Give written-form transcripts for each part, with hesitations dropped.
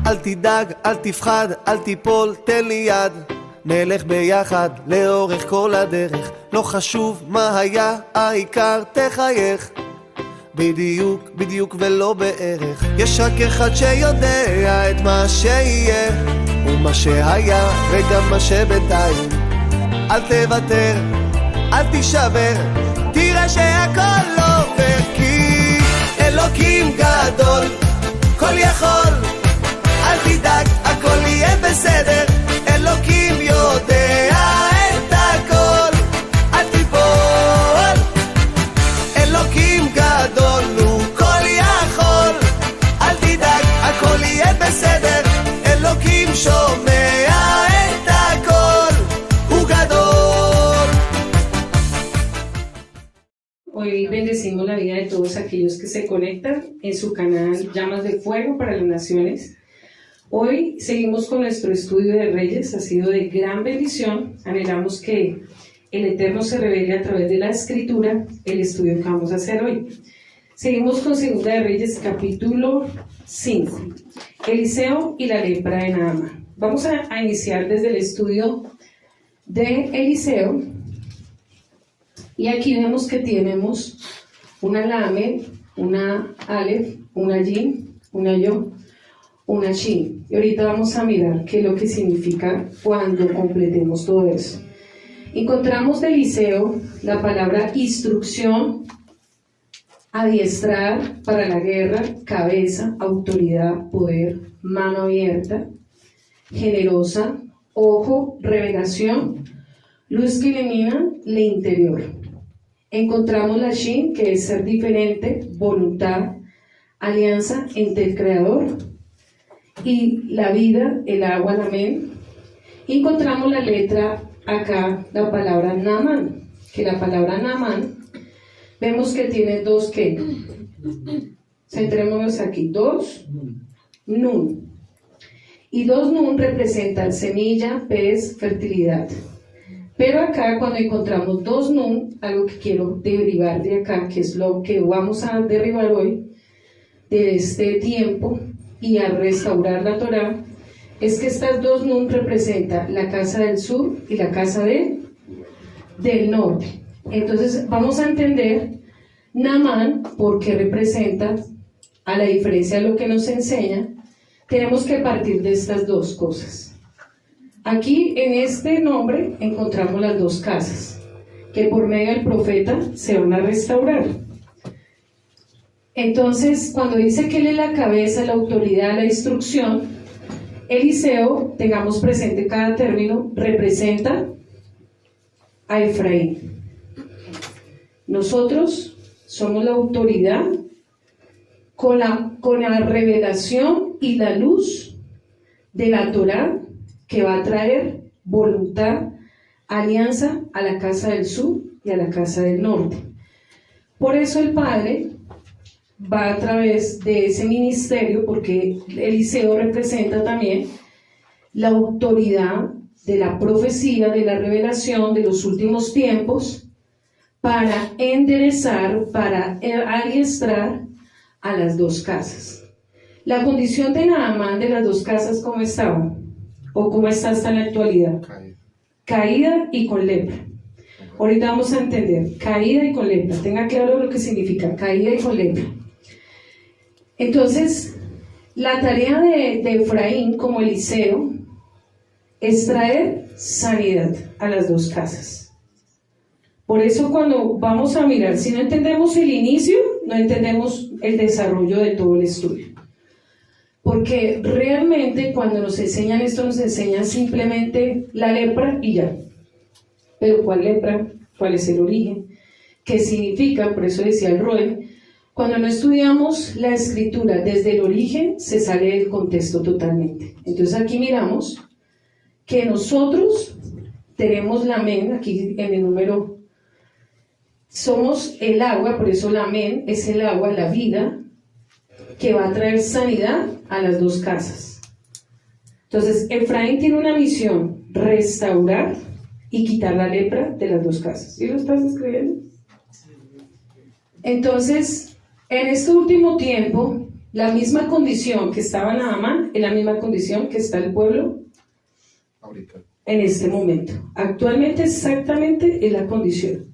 אל תדאג, אל תפחד, אל תיפול, תן לי יד. נלך ביחד לאורך כל הדרך, לא חשוב מה היה, העיקר תחייך. בדיוק, בדיוק ולא בערך. יש רק אחד שיודע את מה שיהיה ומה שהיה וגם מה שבינתיים. אל תוותר, אל תישבר, תראה שהכל עובר, כי אלוקים גדול, כל יכול. אל תדאג, הכל יהיה בסדר, אלוקים יודע את הכל. אל תיפול, אלוקים גדול, הוא כל יכול. אל תדאג, הכל יהיה בסדר, אלוקים שומע את הכל, הוא גדול. Hoy bendecimos la vida de todos aquellos que se conectan en su canal Llamas de Fuego para las Naciones. Hoy seguimos con nuestro estudio de Reyes, ha sido de gran bendición. Anhelamos que el Eterno se revele a través de la Escritura, el estudio que vamos a hacer hoy. Seguimos con Segunda de Reyes, capítulo 5, Eliseo y la lepra de Naamán. Vamos a iniciar desde el estudio de Eliseo, y aquí vemos que tenemos una Lamed, una Aleph, una Jin, una Yo, una Shin. Y ahorita vamos a mirar qué es lo que significa cuando completemos todo eso. Encontramos de Eliseo la palabra instrucción, adiestrar para la guerra, cabeza, autoridad, poder, mano abierta, generosa, ojo, revelación, luz que ilumina el interior. Encontramos la Shin, que es ser diferente, voluntad, alianza entre el Creador y la vida, el agua, la men. Encontramos la letra acá, la palabra Naamán, que la palabra Naamán vemos que tiene dos que, centrémonos aquí, dos nun, y dos nun representan semilla, pez, fertilidad. Pero acá cuando encontramos dos nun, algo que quiero derivar de acá, que es lo que vamos a derribar hoy de este tiempo y a restaurar la Torá, es que estas dos nun representan la casa del sur y la casa del norte. Entonces vamos a entender Naamán porque representa, a la diferencia de lo que nos enseña, tenemos que partir de estas dos cosas. Aquí en este nombre encontramos las dos casas que por medio del profeta se van a restaurar. Entonces, cuando dice que él es la cabeza, la autoridad, la instrucción, Eliseo, tengamos presente cada término, representa a Efraín. Nosotros somos la autoridad con la revelación y la luz de la Torá, que va a traer voluntad, alianza a la casa del sur y a la casa del norte. Por eso el Padre va a través de ese ministerio, porque Eliseo representa también la autoridad de la profecía, de la revelación de los últimos tiempos, para enderezar, para adiestrar a las dos casas. La condición de Naamán de las dos casas, ¿cómo estaba? ¿O cómo está hasta en la actualidad? Caída y con lepra. Ahorita vamos a entender, caída y con lepra. Tenga claro lo que significa caída y con lepra. Entonces, la tarea de Efraín como Eliseo es traer sanidad a las dos casas. Por eso cuando vamos a mirar, si no entendemos el inicio, no entendemos el desarrollo de todo el estudio. Porque realmente cuando nos enseñan esto, nos enseñan simplemente la lepra y ya. Pero ¿cuál lepra? ¿Cuál es el origen? ¿Qué significa? Por eso decía el Roel, cuando no estudiamos la escritura desde el origen, se sale del contexto totalmente. Entonces aquí miramos que nosotros tenemos la men, aquí en el número, somos el agua, por eso la men es el agua, la vida, que va a traer sanidad a las dos casas. Entonces, Efraín tiene una misión, restaurar y quitar la lepra de las dos casas. ¿Sí lo estás escribiendo? Entonces, en este último tiempo, La misma condición que estaba Naamán es la misma condición que está el pueblo Ahorita. en este momento. Actualmente exactamente es la condición.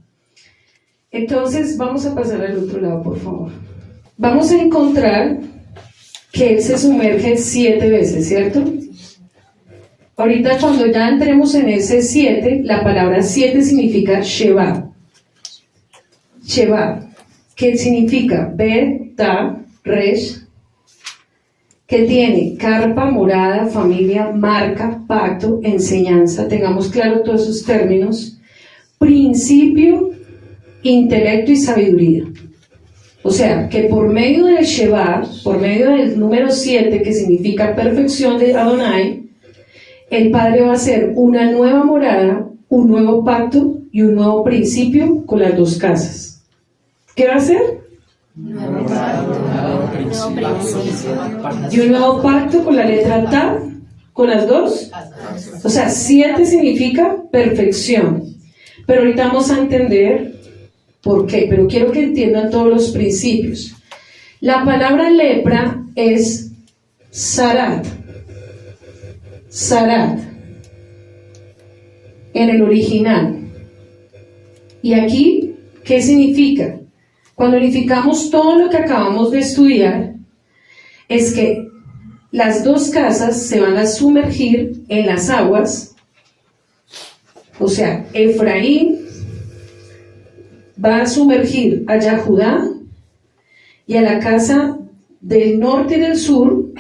Entonces vamos a pasar al otro lado, por favor. Vamos a encontrar que él se sumerge 7 veces, ¿cierto? Ahorita cuando ya entremos en ese 7, la palabra 7 significa Sheba. Sheba, que significa Beta, Resh, que tiene carpa, morada, familia, marca, pacto, enseñanza, tengamos claro todos esos términos, principio, intelecto y sabiduría. O sea, que por medio del Sheba, por medio del número 7, que significa perfección de Adonai, el Padre va a hacer una nueva morada, un nuevo pacto y un nuevo principio con las 2 casas. ¿Qué va a hacer? Nuevo principio. Y un nuevo pacto con la letra Ta, con las 2. O sea, 7 significa perfección. Pero ahorita vamos a entender por qué, pero quiero que entiendan todos los principios. La palabra lepra es Sarat. Sarat. En el original. Y aquí, ¿qué significa? Cuando unificamos todo lo que acabamos de estudiar, es que las 2 casas se van a sumergir en las aguas. O sea, Efraín va a sumergir a Judá y a la casa del norte y del sur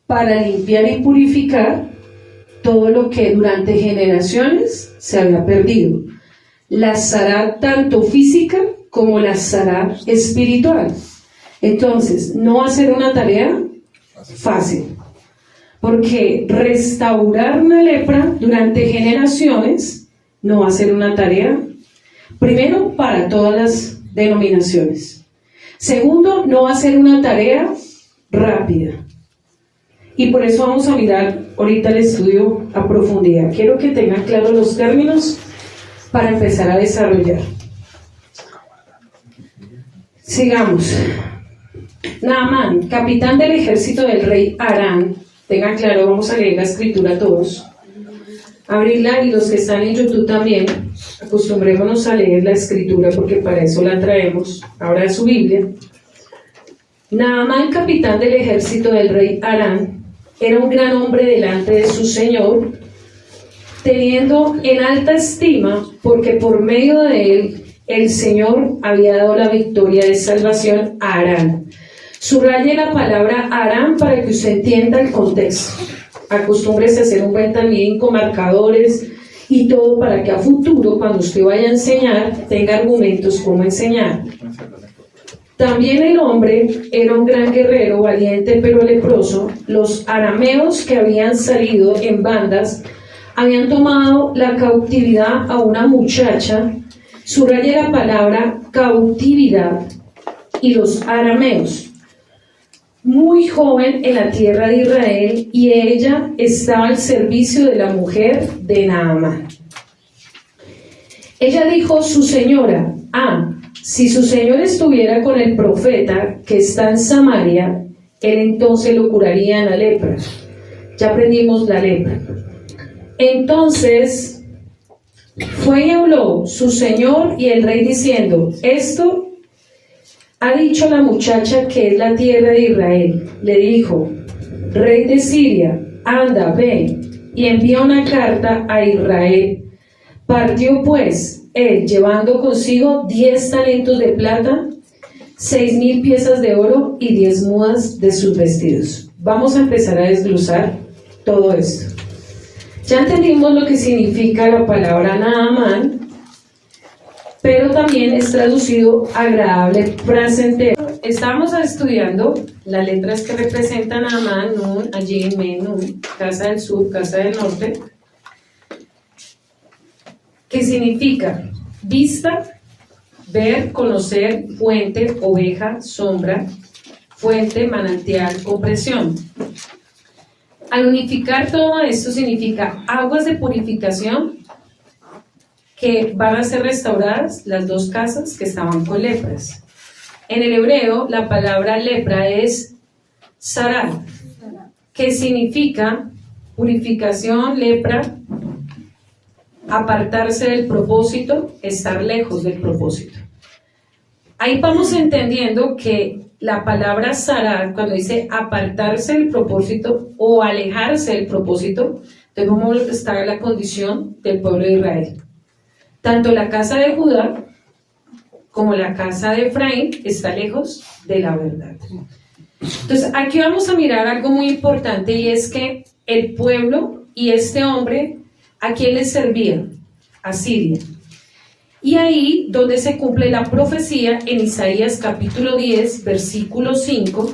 para limpiar y purificar todo lo que durante generaciones se había perdido. La Sará tanto física como la Sará espiritual. Entonces, no va a ser una tarea fácil, porque restaurar una lepra durante generaciones no va a ser una tarea, primero, para todas las denominaciones. Segundo, no va a ser una tarea rápida. Y por eso vamos a mirar ahorita el estudio a profundidad. Quiero que tengan claros los términos para empezar a desarrollar. Sigamos. Naamán, capitán del ejército del rey Aram. Tengan claro, vamos a leer la escritura todos. Abrirla, y los que están en YouTube también, acostumbrémonos a leer la escritura porque para eso la traemos. Ahora es su Biblia. Naamán, capitán del ejército del rey Aram, era un gran hombre delante de su señor, teniendo en alta estima, porque por medio de él el Señor había dado la victoria de salvación a Aram. Subraye la palabra Aram para que usted entienda el contexto. Acostúmbrese a hacer un buen también con marcadores y todo para que a futuro, cuando usted vaya a enseñar, tenga argumentos cómo enseñar. También el hombre era un gran guerrero, valiente pero leproso. Los arameos que habían salido en bandas habían tomado la cautividad a una muchacha. Subraye la palabra cautividad. Y los arameos, muy joven en la tierra de Israel, y ella estaba al servicio de la mujer de Naamán. Ella dijo: su señora, si su señor estuviera con el profeta que está en Samaria, él entonces lo curaría en la lepra. Ya aprendimos la lepra. Entonces fue y habló su señor y el rey diciendo: esto ha dicho la muchacha que es la tierra de Israel. Le dijo: rey de Siria, anda, ven, y envía una carta a Israel. Partió pues él, llevando consigo 10 talentos de plata, 6,000 piezas de oro y 10 mudas de sus vestidos. Vamos a empezar a desglosar todo esto. Ya entendimos lo que significa la palabra Naamán, pero también es traducido agradable, placentero. Estamos estudiando las letras que representan a Naamán, Nun, Ajin, Men, Nun, casa del sur, casa del norte, que significa vista, ver, conocer, fuente, oveja, sombra, fuente, manantial, compresión. Al unificar todo esto significa aguas de purificación que van a ser restauradas las 2 casas que estaban con lepras. En el hebreo la palabra lepra es Sará, que significa purificación, lepra, apartarse del propósito, estar lejos del propósito. Ahí vamos entendiendo que la palabra Sará, cuando dice apartarse del propósito o alejarse del propósito, entonces vamos a estar en la condición del pueblo de Israel. Tanto la casa de Judá como la casa de Efraín está lejos de la verdad. Entonces aquí vamos a mirar algo muy importante, y es que el pueblo y este hombre, ¿a quién les servía? A Siria. Y ahí donde se cumple la profecía en Isaías capítulo 10, versículo 5,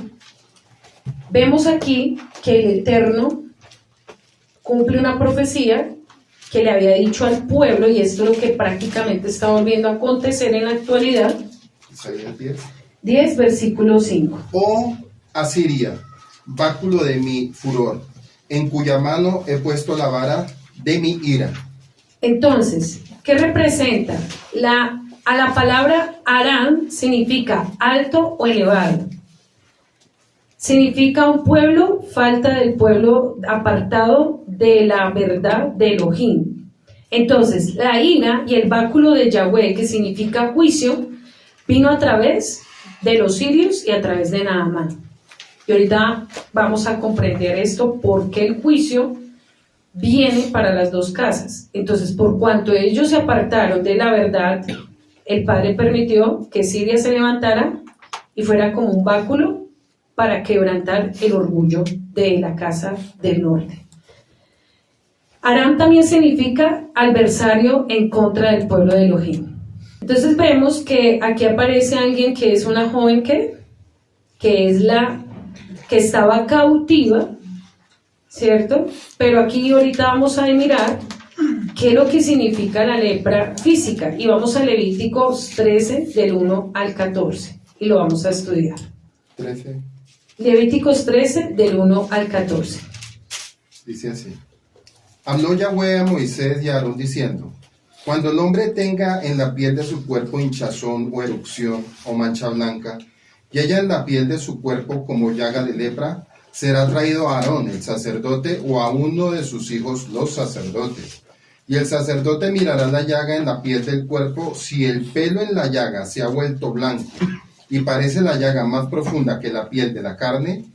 vemos aquí que el Eterno cumple una profecía que le había dicho al pueblo, y esto es lo que prácticamente está volviendo a acontecer en la actualidad. Isaías 10. 10, versículo 5. Oh Asiria, báculo de mi furor, en cuya mano he puesto la vara de mi ira. Entonces, ¿qué representa? A la palabra Aram significa alto o elevado. Significa un pueblo, falta del pueblo apartado de la verdad de Elohim. Entonces, la ira y el báculo de Yahweh, que significa juicio, vino a través de los sirios y a través de Naamán. Y ahorita vamos a comprender esto, porque el juicio viene para las dos casas. Entonces, por cuanto ellos se apartaron de la verdad, el Padre permitió que Siria se levantara y fuera como un báculo para quebrantar el orgullo de la casa del norte. Aram también significa adversario en contra del pueblo de Elohim. Entonces vemos que aquí aparece alguien que es una joven que es la que estaba cautiva, ¿cierto? Pero aquí ahorita vamos a mirar qué es lo que significa la lepra física, y vamos a Levíticos 13 del 1 al 14 y lo vamos a estudiar. 13. Levíticos 13 del 1 al 14. Dice así: Habló Yahweh a Moisés y a Aarón diciendo: Cuando el hombre tenga en la piel de su cuerpo hinchazón o erupción o mancha blanca, y haya en la piel de su cuerpo como llaga de lepra, será traído a Aarón el sacerdote o a uno de sus hijos los sacerdotes. Y el sacerdote mirará la llaga en la piel del cuerpo. Si el pelo en la llaga se ha vuelto blanco y parece la llaga más profunda que la piel de la carne,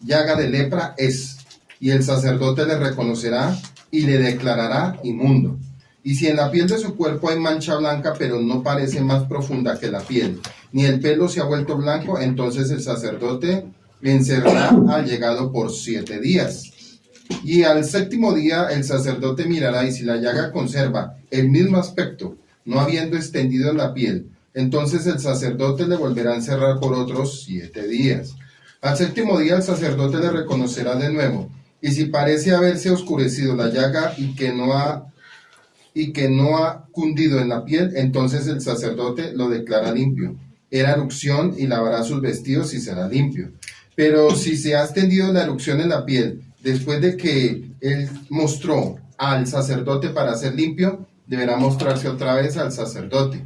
llaga de lepra es, y el sacerdote le reconocerá y le declarará inmundo. Y si en la piel de su cuerpo hay mancha blanca, pero no parece más profunda que la piel, ni el pelo se ha vuelto blanco, entonces el sacerdote encerrará al llegado por 7 días. Y al 7º día el sacerdote mirará, y si la llaga conserva el mismo aspecto, no habiendo extendido en la piel, entonces el sacerdote le volverá a encerrar por otros 7 días. Al 7º día el sacerdote le reconocerá de nuevo, y si parece haberse oscurecido la llaga y que no ha cundido en la piel, entonces el sacerdote lo declara limpio. Era erupción, y lavará sus vestidos y será limpio. Pero si se ha extendido la erupción en la piel, después de que él mostró al sacerdote para ser limpio, deberá mostrarse otra vez al sacerdote.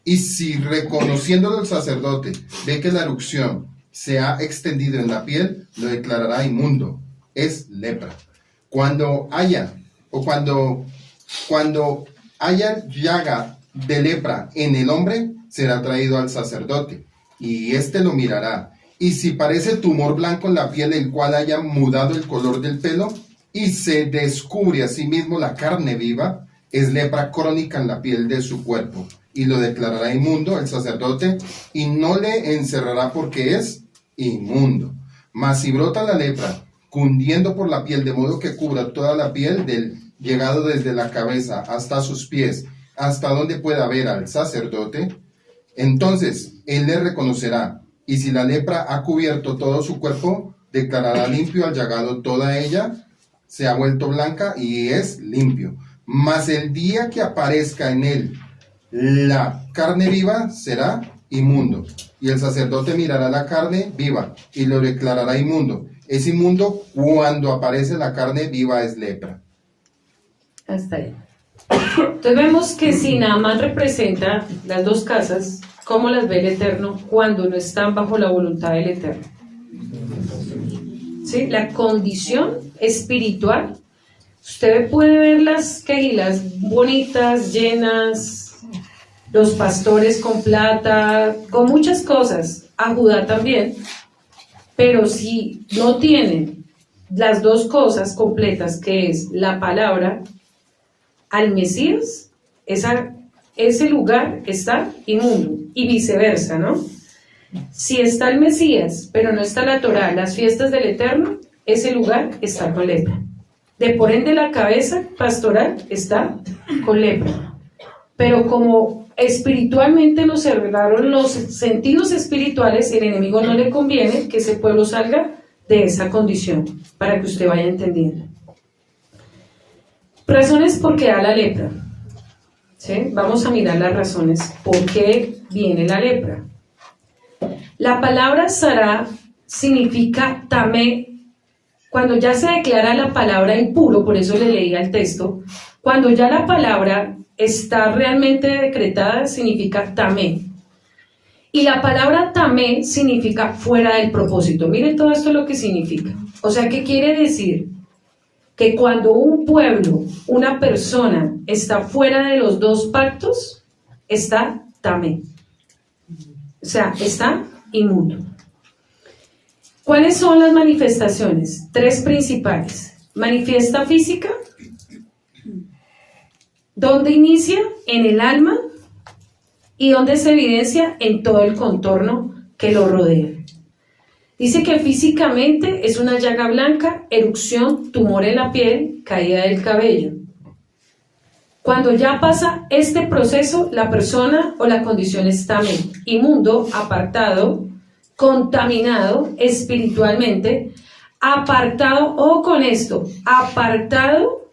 Y si reconociéndolo el sacerdote ve que la erupción se ha extendido en la piel, lo declarará inmundo. Es lepra. Cuando haya llaga de lepra en el hombre, será traído al sacerdote, y éste lo mirará. Y si parece tumor blanco en la piel, el cual haya mudado el color del pelo, y se descubre a sí mismo la carne viva, es lepra crónica en la piel de su cuerpo, y lo declarará inmundo el sacerdote, y no le encerrará porque es inmundo. Mas si brota la lepra, cundiendo por la piel, de modo que cubra toda la piel del llegado desde la cabeza hasta sus pies, hasta donde pueda ver al sacerdote, entonces él le reconocerá, y si la lepra ha cubierto todo su cuerpo, declarará limpio al llagado toda ella, se ha vuelto blanca y es limpio. Mas el día que aparezca en él la carne viva, será inmundo, y el sacerdote mirará la carne viva y lo declarará inmundo. Es inmundo cuando aparece la carne viva, es lepra. Hasta ahí. Entonces vemos que si Naamán representa las dos casas, ¿cómo las ve el Eterno cuando no están bajo la voluntad del Eterno? ¿sí? La condición espiritual. Usted puede ver las quejilas bonitas, llenas, los pastores con plata, con muchas cosas, a Judá también, pero si no tienen las dos cosas completas, que es la palabra al Mesías, ese lugar está inmundo, y viceversa, ¿no? Si está el Mesías, pero no está la Torá, las fiestas del Eterno, ese lugar está con lepra. De por ende la cabeza pastoral está con lepra. Pero como espiritualmente nos cerraron los sentidos espirituales, el enemigo no le conviene que ese pueblo salga de esa condición, para que usted vaya entendiendo. Razones por qué da la lepra. ¿Sí? Vamos a mirar las razones por qué viene la lepra. La palabra Sará significa tamé. Cuando ya se declara la palabra impuro, por eso le leía el texto, cuando ya la palabra está realmente decretada, significa tamé. Y la palabra tamé significa fuera del propósito. Miren todo esto lo que significa. O sea, ¿qué quiere decir? Que cuando un pueblo, una persona, está fuera de los dos pactos, está tamé. O sea, está inmundo. ¿Cuáles son las manifestaciones? 3 principales. Manifiesta física. ¿Dónde inicia? En el alma. ¿Y dónde se evidencia? En todo el contorno que lo rodea. Dice que físicamente es una llaga blanca, erupción, tumor en la piel, caída del cabello. Cuando ya pasa este proceso, la persona o la condición está inmundo, apartado, contaminado espiritualmente, apartado, o con esto, apartado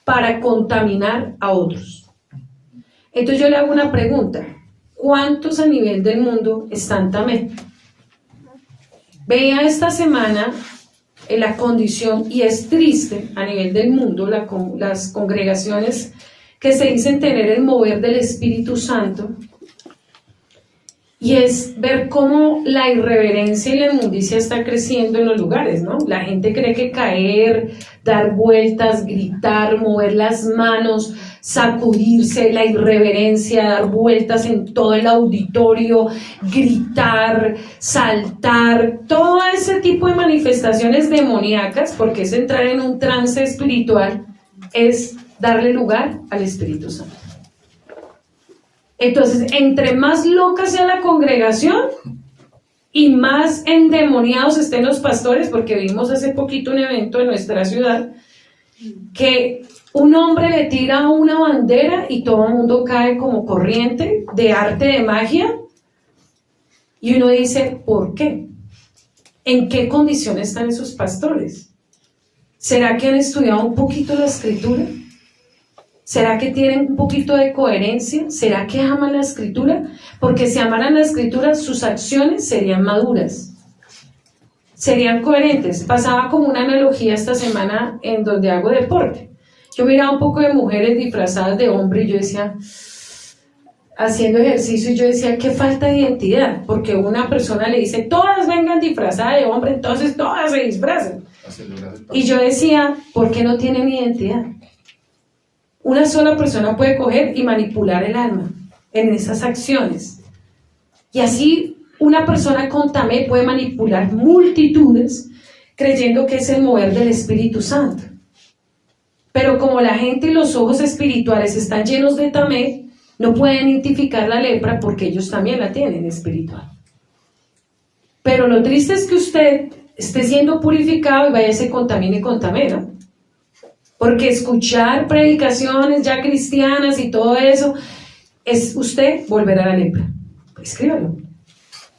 para contaminar a otros. Entonces yo le hago una pregunta: ¿cuántos a nivel del mundo están tamé? Veía esta semana la condición, y es triste a nivel del mundo, las congregaciones que se dicen tener el mover del Espíritu Santo, y es ver cómo la irreverencia y la inmundicia está creciendo en los lugares, ¿no? La gente cree que caer, dar vueltas, gritar, mover las manos, sacudirse, la irreverencia, dar vueltas en todo el auditorio, gritar, saltar, todo ese tipo de manifestaciones demoníacas, porque es entrar en un trance espiritual, es darle lugar al Espíritu Santo. Entonces, entre más loca sea la congregación y más endemoniados estén los pastores, porque vimos hace poquito un evento en nuestra ciudad que un hombre le tira una bandera y todo el mundo cae como corriente de arte de magia, y uno dice, ¿por qué? ¿En qué condición están esos pastores? ¿Será que han estudiado un poquito la escritura? ¿Será que tienen un poquito de coherencia? ¿Será que aman la escritura? Porque si amaran la escritura, sus acciones serían maduras, serían coherentes. Pasaba como una analogía esta semana en donde hago deporte. Yo miraba un poco de mujeres disfrazadas de hombre y yo decía, haciendo ejercicio, y yo decía, qué falta de identidad, porque una persona le dice, todas vengan disfrazadas de hombre, entonces todas se disfrazan. Y yo decía, ¿por qué no tienen identidad? Una sola persona puede coger y manipular el alma en esas acciones. Y así una persona con tamé puede manipular multitudes creyendo que es el mover del Espíritu Santo. Pero como la gente y los ojos espirituales están llenos de tamé, no pueden identificar la lepra porque ellos también la tienen espiritual. Pero lo triste es que usted esté siendo purificado y vaya y se contamine con tamé, ¿no? Porque escuchar predicaciones ya cristianas y todo eso, es usted volver a la lepra. Escríbalo.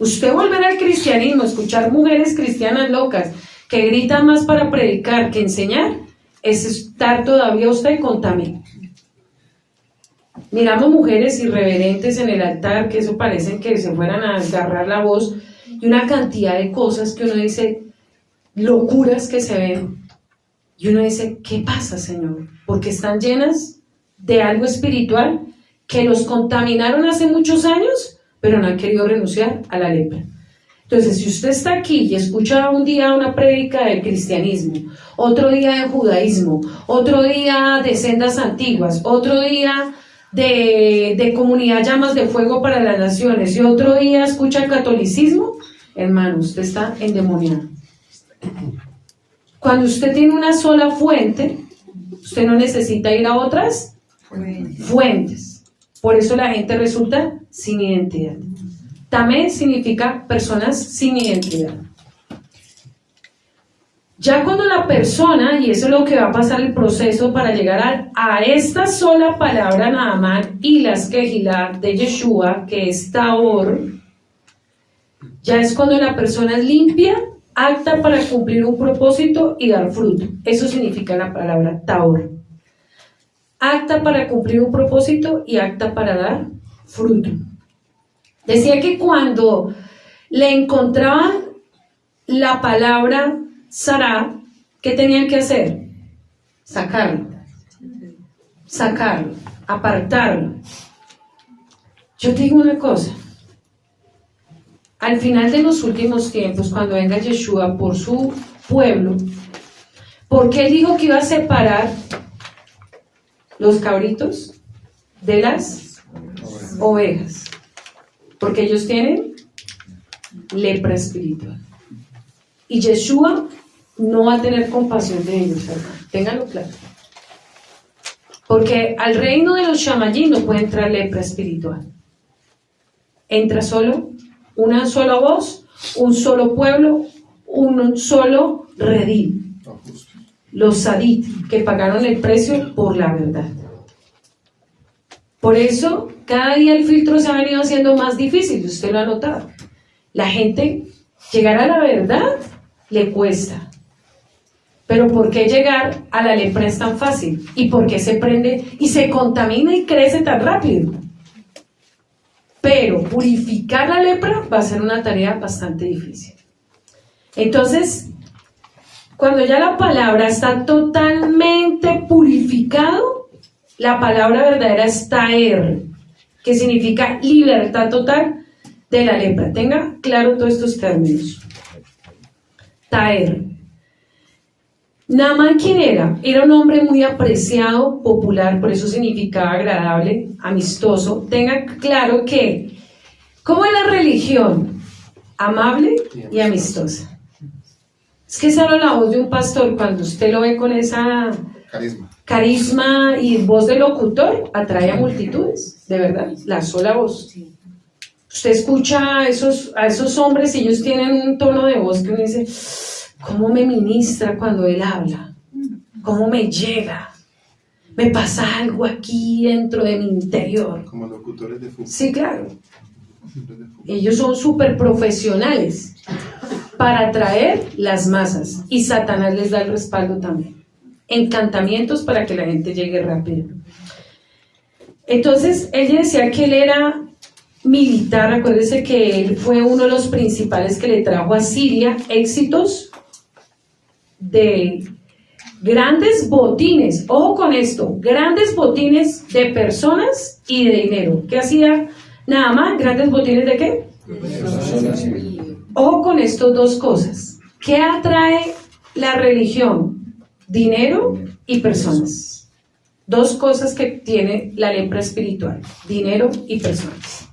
Usted volver al cristianismo, escuchar mujeres cristianas locas que gritan más para predicar que enseñar, es estar todavía usted con tamé. Miramos mujeres irreverentes en el altar, que eso parecen que se fueran a agarrar la voz, y una cantidad de cosas que uno dice, locuras que se ven. Y uno dice, ¿qué pasa, Señor? Porque están llenas de algo espiritual que los contaminaron hace muchos años, pero no han querido renunciar a la lepra. Entonces, si usted está aquí y escucha un día una prédica del cristianismo, otro día de judaísmo, otro día de sendas antiguas, otro día de comunidad llamas de fuego para las naciones y otro día escucha el catolicismo, hermano, usted está endemoniado. Cuando usted tiene una sola fuente, usted no necesita ir a otras fuentes. Por eso la gente resulta sin identidad. Tamé significa personas sin identidad. Ya cuando la persona, y eso es lo que va a pasar el proceso para llegar a esta sola palabra Naamán y las Kehilá de Yeshua, que es Tabor, ya es cuando la persona es limpia, apta para cumplir un propósito y dar fruto. Eso significa la palabra Tabor. Apta para cumplir un propósito y apta para dar fruto. Decía que cuando le encontraban la palabra Sará, ¿qué tenían que hacer? Sacarlo, apartarlo. Yo te digo una cosa, al final de los últimos tiempos, cuando venga Yeshua por su pueblo, ¿por qué él dijo que iba a separar los cabritos de las ovejas? Porque ellos tienen lepra espiritual. Y Yeshua no va a tener compasión de ellos, hermano. Ténganlo claro. Porque al reino de los Shamayim no puede entrar lepra espiritual. Entra solo una sola voz, un solo pueblo, un solo redil. Los Sadit, que pagaron el precio por la verdad. Por eso, cada día el filtro se ha venido haciendo más difícil, usted lo ha notado. La gente, llegar a la verdad, le cuesta. Pero ¿por qué llegar a la lepra es tan fácil? ¿Y por qué se prende y se contamina y crece tan rápido? Pero purificar la lepra va a ser una tarea bastante difícil. Entonces, cuando ya la palabra está totalmente purificado, la palabra verdadera es Taer, que significa libertad total de la lepra. Tenga claro todos estos términos. Taer. Naamán, ¿quién era? Era un hombre muy apreciado, popular, por eso significaba agradable, amistoso. Tenga claro que, ¿cómo es la religión? Amable y amistosa. Es que solo la voz de un pastor, cuando usted lo ve con esa carisma y voz de locutor, atrae a multitudes, de verdad, la sola voz. Usted escucha a esos hombres y ellos tienen un tono de voz que uno dice, ¿cómo me ministra cuando él habla? ¿Cómo me llega? Me pasa algo aquí dentro de mi interior. Como locutores de fútbol. Sí, claro. Ellos son súper profesionales para atraer las masas y Satanás les da el respaldo también. Encantamientos para que la gente llegue rápido. Entonces, ella decía que él era militar. Acuérdese que él fue uno de los principales que le trajo a Siria éxitos de grandes botines. Ojo con esto, grandes botines de personas y de dinero. ¿Qué hacía Naamán? ¿Grandes botines de qué? Ojo con estas dos cosas. ¿Qué atrae la religión? Dinero y personas. Dos cosas que tiene la lepra espiritual: dinero y personas.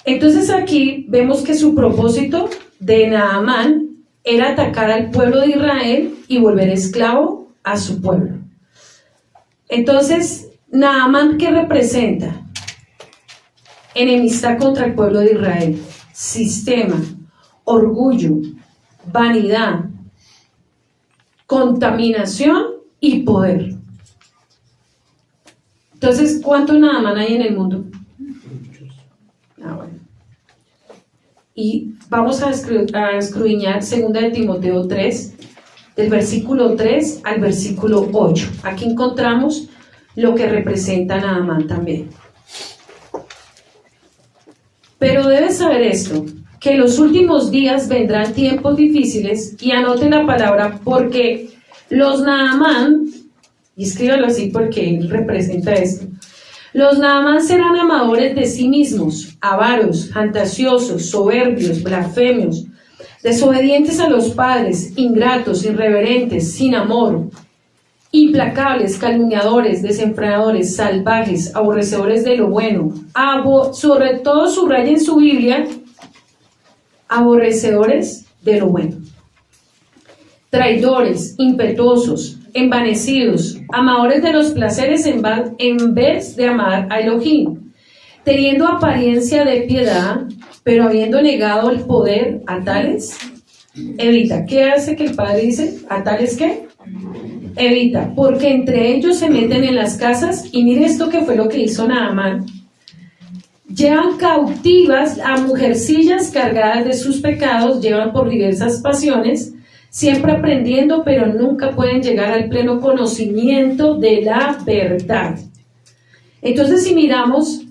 Entonces aquí vemos que su propósito de Naamán era atacar al pueblo de Israel y volver esclavo a su pueblo. Entonces, Naamán, ¿qué representa? Enemistad contra el pueblo de Israel, sistema, orgullo, vanidad, contaminación y poder. Entonces, ¿cuánto Naamán hay en el mundo? Bueno. Y vamos a escudriñar 2 de Timoteo 3, del versículo 3 al versículo 8. Aquí encontramos lo que representa Naamán también. Pero debes saber esto, que en los últimos días vendrán tiempos difíciles, y anoten la palabra, porque los Naamán, y escríbalo así porque él representa esto, Los Naamán serán amadores de sí mismos, avaros, fantasiosos, soberbios, blasfemios, desobedientes a los padres, ingratos, irreverentes, sin amor, implacables, calumniadores, desenfrenadores, salvajes, aborrecedores de lo bueno. Sobre todo subrayen su Biblia, aborrecedores de lo bueno. Traidores, impetuosos, envanecidos, amadores de los placeres en vez de amar a Elohim, teniendo apariencia de piedad, pero habiendo negado el poder a tales, evita. ¿Qué hace que el Padre dice? ¿A tales qué? Evita, porque entre ellos se meten en las casas, y mire esto que fue lo que hizo Naamán. Llevan cautivas a mujercillas cargadas de sus pecados, llevan por diversas pasiones, siempre aprendiendo, pero nunca pueden llegar al pleno conocimiento de la verdad. Entonces, si miramos,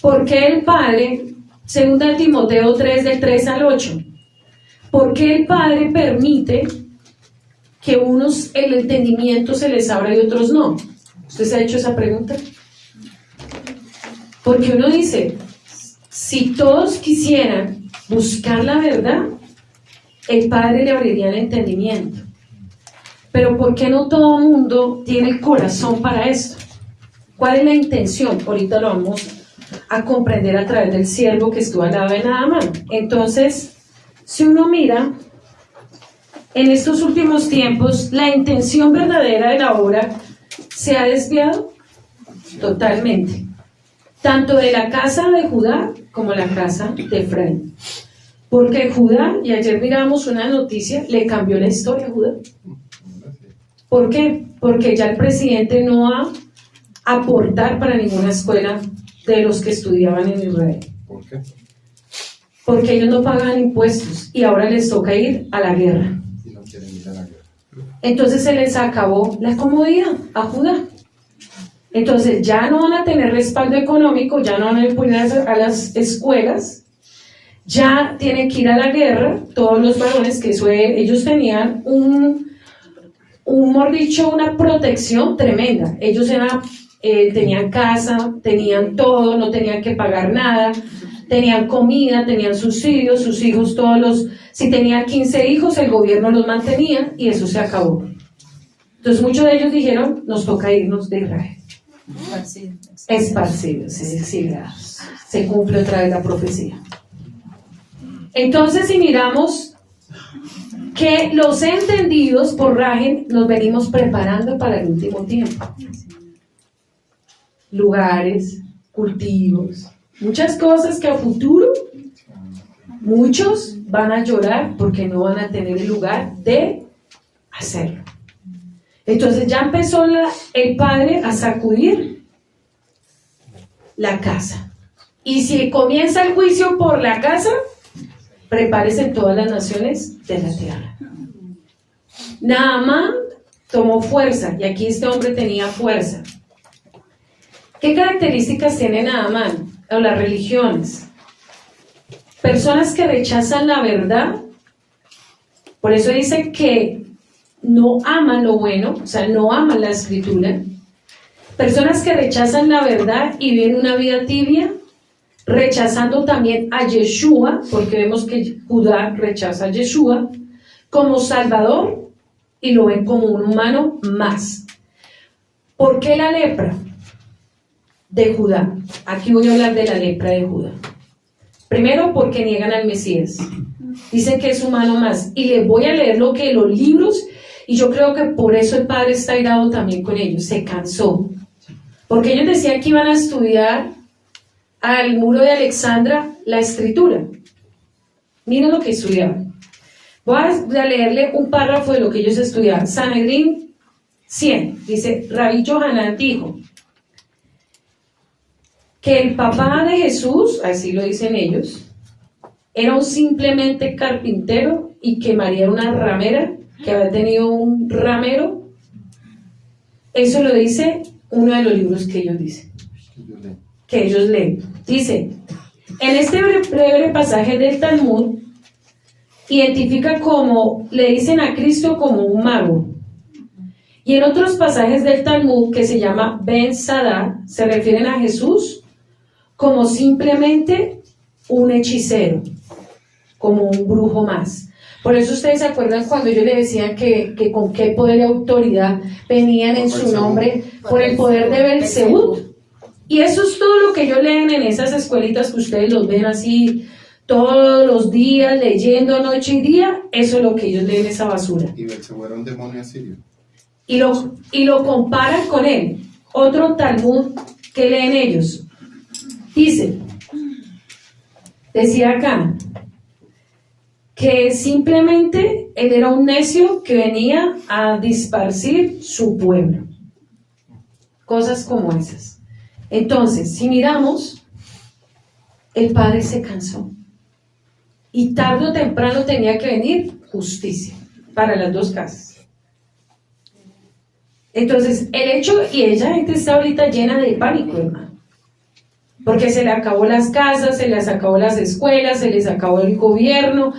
¿por qué el Padre, 2 Timoteo 3, del 3 al 8, por qué el Padre permite que unos el entendimiento se les abra y otros no? ¿Usted se ha hecho esa pregunta? Porque uno dice, si todos quisieran buscar la verdad, el Padre le abriría el entendimiento. Pero ¿por qué no todo el mundo tiene el corazón para esto? ¿Cuál es la intención? Ahorita lo vamos a comprender a través del siervo que estuvo al lado de Naamán. Entonces, si uno mira, en estos últimos tiempos, la intención verdadera de la obra se ha desviado totalmente, tanto de la casa de Judá como la casa de Efraín. Porque Judá, y ayer miramos una noticia, le cambió la historia a Judá. ¿Por qué? Porque ya el presidente no va a aportar para ninguna escuela de los que estudiaban en Israel. ¿Por qué? Porque ellos no pagan impuestos y ahora les toca ir a la guerra. Y no quieren ir a la guerra. Entonces se les acabó la comodidad a Judá. Entonces ya no van a tener respaldo económico, ya no van a ir a las escuelas, ya tienen que ir a la guerra, todos los varones, que eso ellos tenían una protección tremenda. Ellos tenían casa, tenían todo, no tenían que pagar nada, tenían comida, tenían subsidios, sus hijos si tenían 15 hijos, el gobierno los mantenía, y eso se acabó. Entonces muchos de ellos dijeron, nos toca irnos de Israel. Esparcidos, sí, se cumple otra vez la profecía. Entonces, si miramos que los entendidos por Ragen nos venimos preparando para el último tiempo. Lugares, cultivos, muchas cosas que a futuro muchos van a llorar porque no van a tener el lugar de hacerlo. Entonces ya empezó el Padre a sacudir la casa. Y si comienza el juicio por la casa, prepárese en todas las naciones de la tierra. Naamán tomó fuerza, y aquí este hombre tenía fuerza. ¿Qué características tiene Naamán o las religiones? Personas que rechazan la verdad. Por eso dice que no aman lo bueno, o sea, no aman la escritura. Personas que rechazan la verdad y viven una vida tibia, rechazando también a Yeshua, porque vemos que Judá rechaza a Yeshua como Salvador y lo ven como un humano más. ¿Por qué la lepra de Judá? Aquí voy a hablar de la lepra de Judá. Primero, porque niegan al Mesías. Dicen que es humano más. Y les voy a leer lo que los libros, y yo creo que por eso el Padre está airado también con ellos. Se cansó. Porque ellos decían que iban a estudiar al muro de Alexandra la escritura. Miren lo que estudiaban. Voy a leerle un párrafo de lo que ellos estudiaban. Sanedrín 100. Dice, Rabí Yohanan dijo que el papá de Jesús, así lo dicen ellos, era un simplemente carpintero, y que María era una ramera, que había tenido un ramero. Eso lo dice uno de los libros que ellos dicen, que ellos leen. Dice, en este breve pasaje del Talmud, identifica le dicen a Cristo como un mago, Y en otros pasajes del Talmud, que se llama Ben Sadar, se refieren a Jesús como simplemente un hechicero, como un brujo más. Por eso ustedes se acuerdan cuando yo les decía que con qué poder y autoridad venían en su nombre, por el poder de Belzebú. Y eso es todo lo que ellos leen en esas escuelitas que ustedes los ven así todos los días, leyendo noche y día. Eso es lo que ellos leen, esa basura. Y Belzebú era un demonio asirio. Y lo comparan con él. Otro Talmud que leen ellos. Dice, decía acá, que simplemente él era un necio que venía a disparcir su pueblo. Cosas como esas. Entonces, si miramos, el padre se cansó. Y tarde o temprano tenía que venir justicia para las dos casas. Entonces, el hecho, y ella gente está ahorita llena de pánico, hermano. Porque se le acabó las casas, se les acabó las escuelas, se les acabó el gobierno,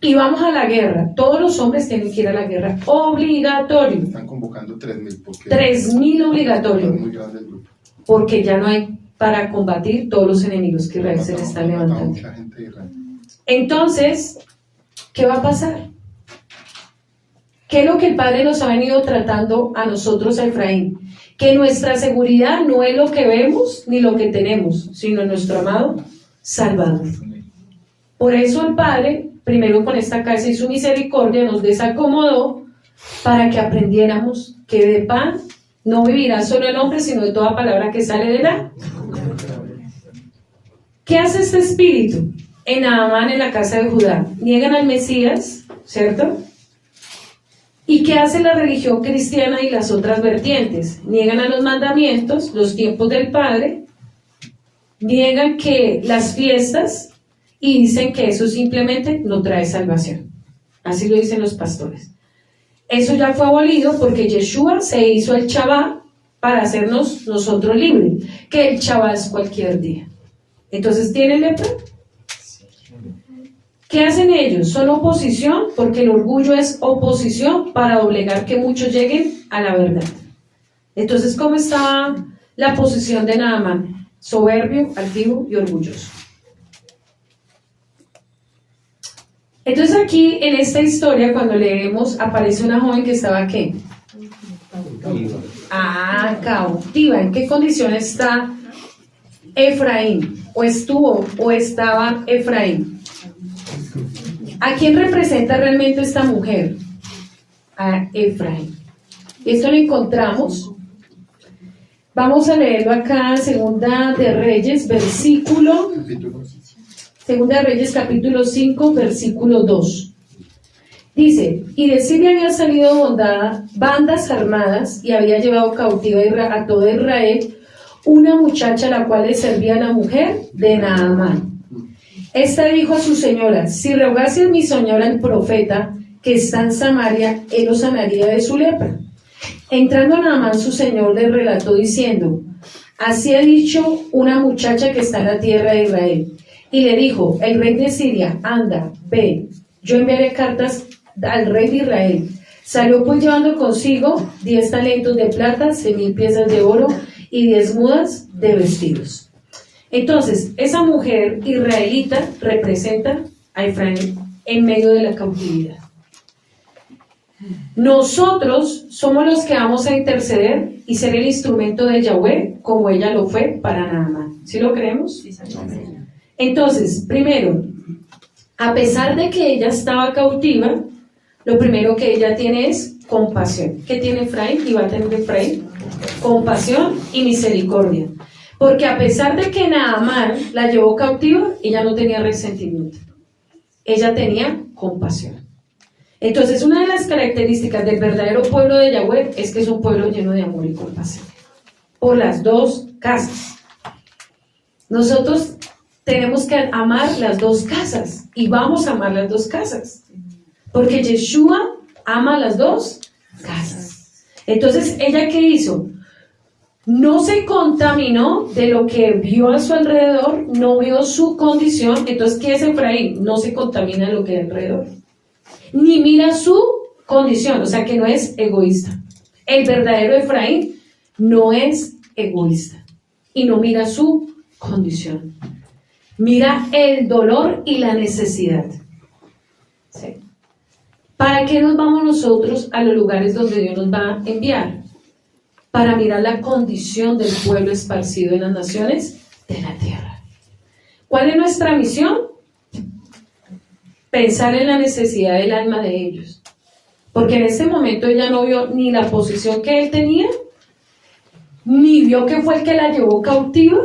y vamos a la guerra. Todos los hombres tienen que ir a la guerra, obligatorio. Están convocando 3.000 porque 3.000 obligatorio. es muy grande el grupo. Porque ya no hay para combatir todos los enemigos que Israel se le están levantando. Mucha gente de Israel. Entonces, ¿qué va a pasar? ¿Qué es lo que el Padre nos ha venido tratando a nosotros, a Efraín? Que nuestra seguridad no es lo que vemos ni lo que tenemos, sino nuestro amado Salvador. Por eso el Padre, primero con esta casa y su misericordia, nos desacomodó para que aprendiéramos que de pan no vivirá solo el hombre, sino de toda palabra que sale de la. ¿Qué hace este espíritu? En Naamán, en la casa de Judá, niegan al Mesías, ¿cierto? ¿Y qué hace la religión cristiana y las otras vertientes? Niegan a los mandamientos, los tiempos del Padre, niegan que las fiestas y dicen que eso simplemente no trae salvación. Así lo dicen los pastores. Eso ya fue abolido porque Yeshua se hizo el Shabbat para hacernos nosotros libres, que el Shabbat es cualquier día. Entonces, ¿tienen lepra? ¿Qué hacen ellos? Son oposición, porque el orgullo es oposición para doblegar que muchos lleguen a la verdad. Entonces, ¿cómo estaba la posición de Naamán? Soberbio, altivo y orgulloso. Entonces aquí, en esta historia, cuando leemos, aparece una joven que estaba, ¿qué? Cautiva. ¿En qué condición está Efraín? ¿O estuvo o estaba Efraín? ¿A quién representa realmente esta mujer? A Efraín. Esto lo encontramos. Vamos a leerlo acá, Segunda de Reyes, versículo. Segunda de Reyes, capítulo 5, versículo 2. Dice, y de Siria había salido bandas armadas y había llevado cautiva a toda Israel una muchacha a la cual le servía la mujer de Naamán. Esta dijo a su señora, si rogase a mi señora el profeta que está en Samaria, él lo sanaría de su lepra. Entrando Naamán, su señor le relató diciendo, así ha dicho una muchacha que está en la tierra de Israel. Y le dijo, el rey de Siria, anda, ve, yo enviaré cartas al rey de Israel. Salió pues llevando consigo 10 talentos de plata, 100,000 piezas de oro y 10 mudas de vestidos. Entonces, esa mujer israelita representa a Efraín en medio de la cautividad. Nosotros somos los que vamos a interceder y ser el instrumento de Yahweh, como ella lo fue para Naamán. ¿Sí lo creemos? Sí, entonces, primero, a pesar de que ella estaba cautiva, lo primero que ella tiene es compasión. ¿Qué tiene Efraín? Y va a tener Efraín compasión y misericordia. Porque a pesar de que Naamán la llevó cautiva, ella no tenía resentimiento. Ella tenía compasión. Entonces, una de las características del verdadero pueblo de Yahweh es que es un pueblo lleno de amor y compasión. Por las dos casas. Nosotros tenemos que amar las dos casas y vamos a amar las dos casas. Porque Yeshua ama las dos casas. Entonces, ¿ella qué hizo? No se contaminó de lo que vio a su alrededor, no vio su condición. Entonces, ¿qué es Efraín? No se contamina de lo que hay alrededor. Ni mira su condición, o sea que no es egoísta. El verdadero Efraín no es egoísta y no mira su condición. Mira el dolor y la necesidad. ¿Sí? ¿Para qué nos vamos nosotros a los lugares donde Dios nos va a enviar? Para mirar la condición del pueblo esparcido en las naciones de la tierra. ¿Cuál es nuestra misión? Pensar en la necesidad del alma de ellos. Porque en este momento ella no vio ni la posición que él tenía, ni vio que fue el que la llevó cautiva,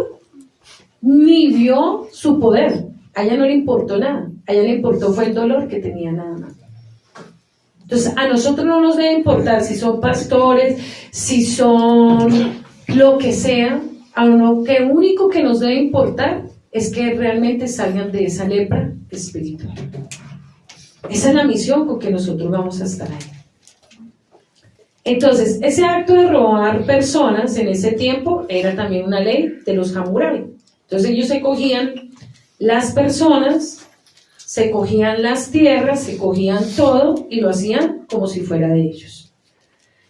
ni vio su poder. A ella no le importó nada. A ella le importó fue el dolor que tenía nada más. Entonces, a nosotros no nos debe importar si son pastores, si son lo que sea, a lo que único que nos debe importar es que realmente salgan de esa lepra espiritual. Esa es la misión con que nosotros vamos a estar ahí. Entonces, ese acto de robar personas en ese tiempo era también una ley de los Hamurai. Entonces ellos se cogían las personas, se cogían las tierras, se cogían todo y lo hacían como si fuera de ellos.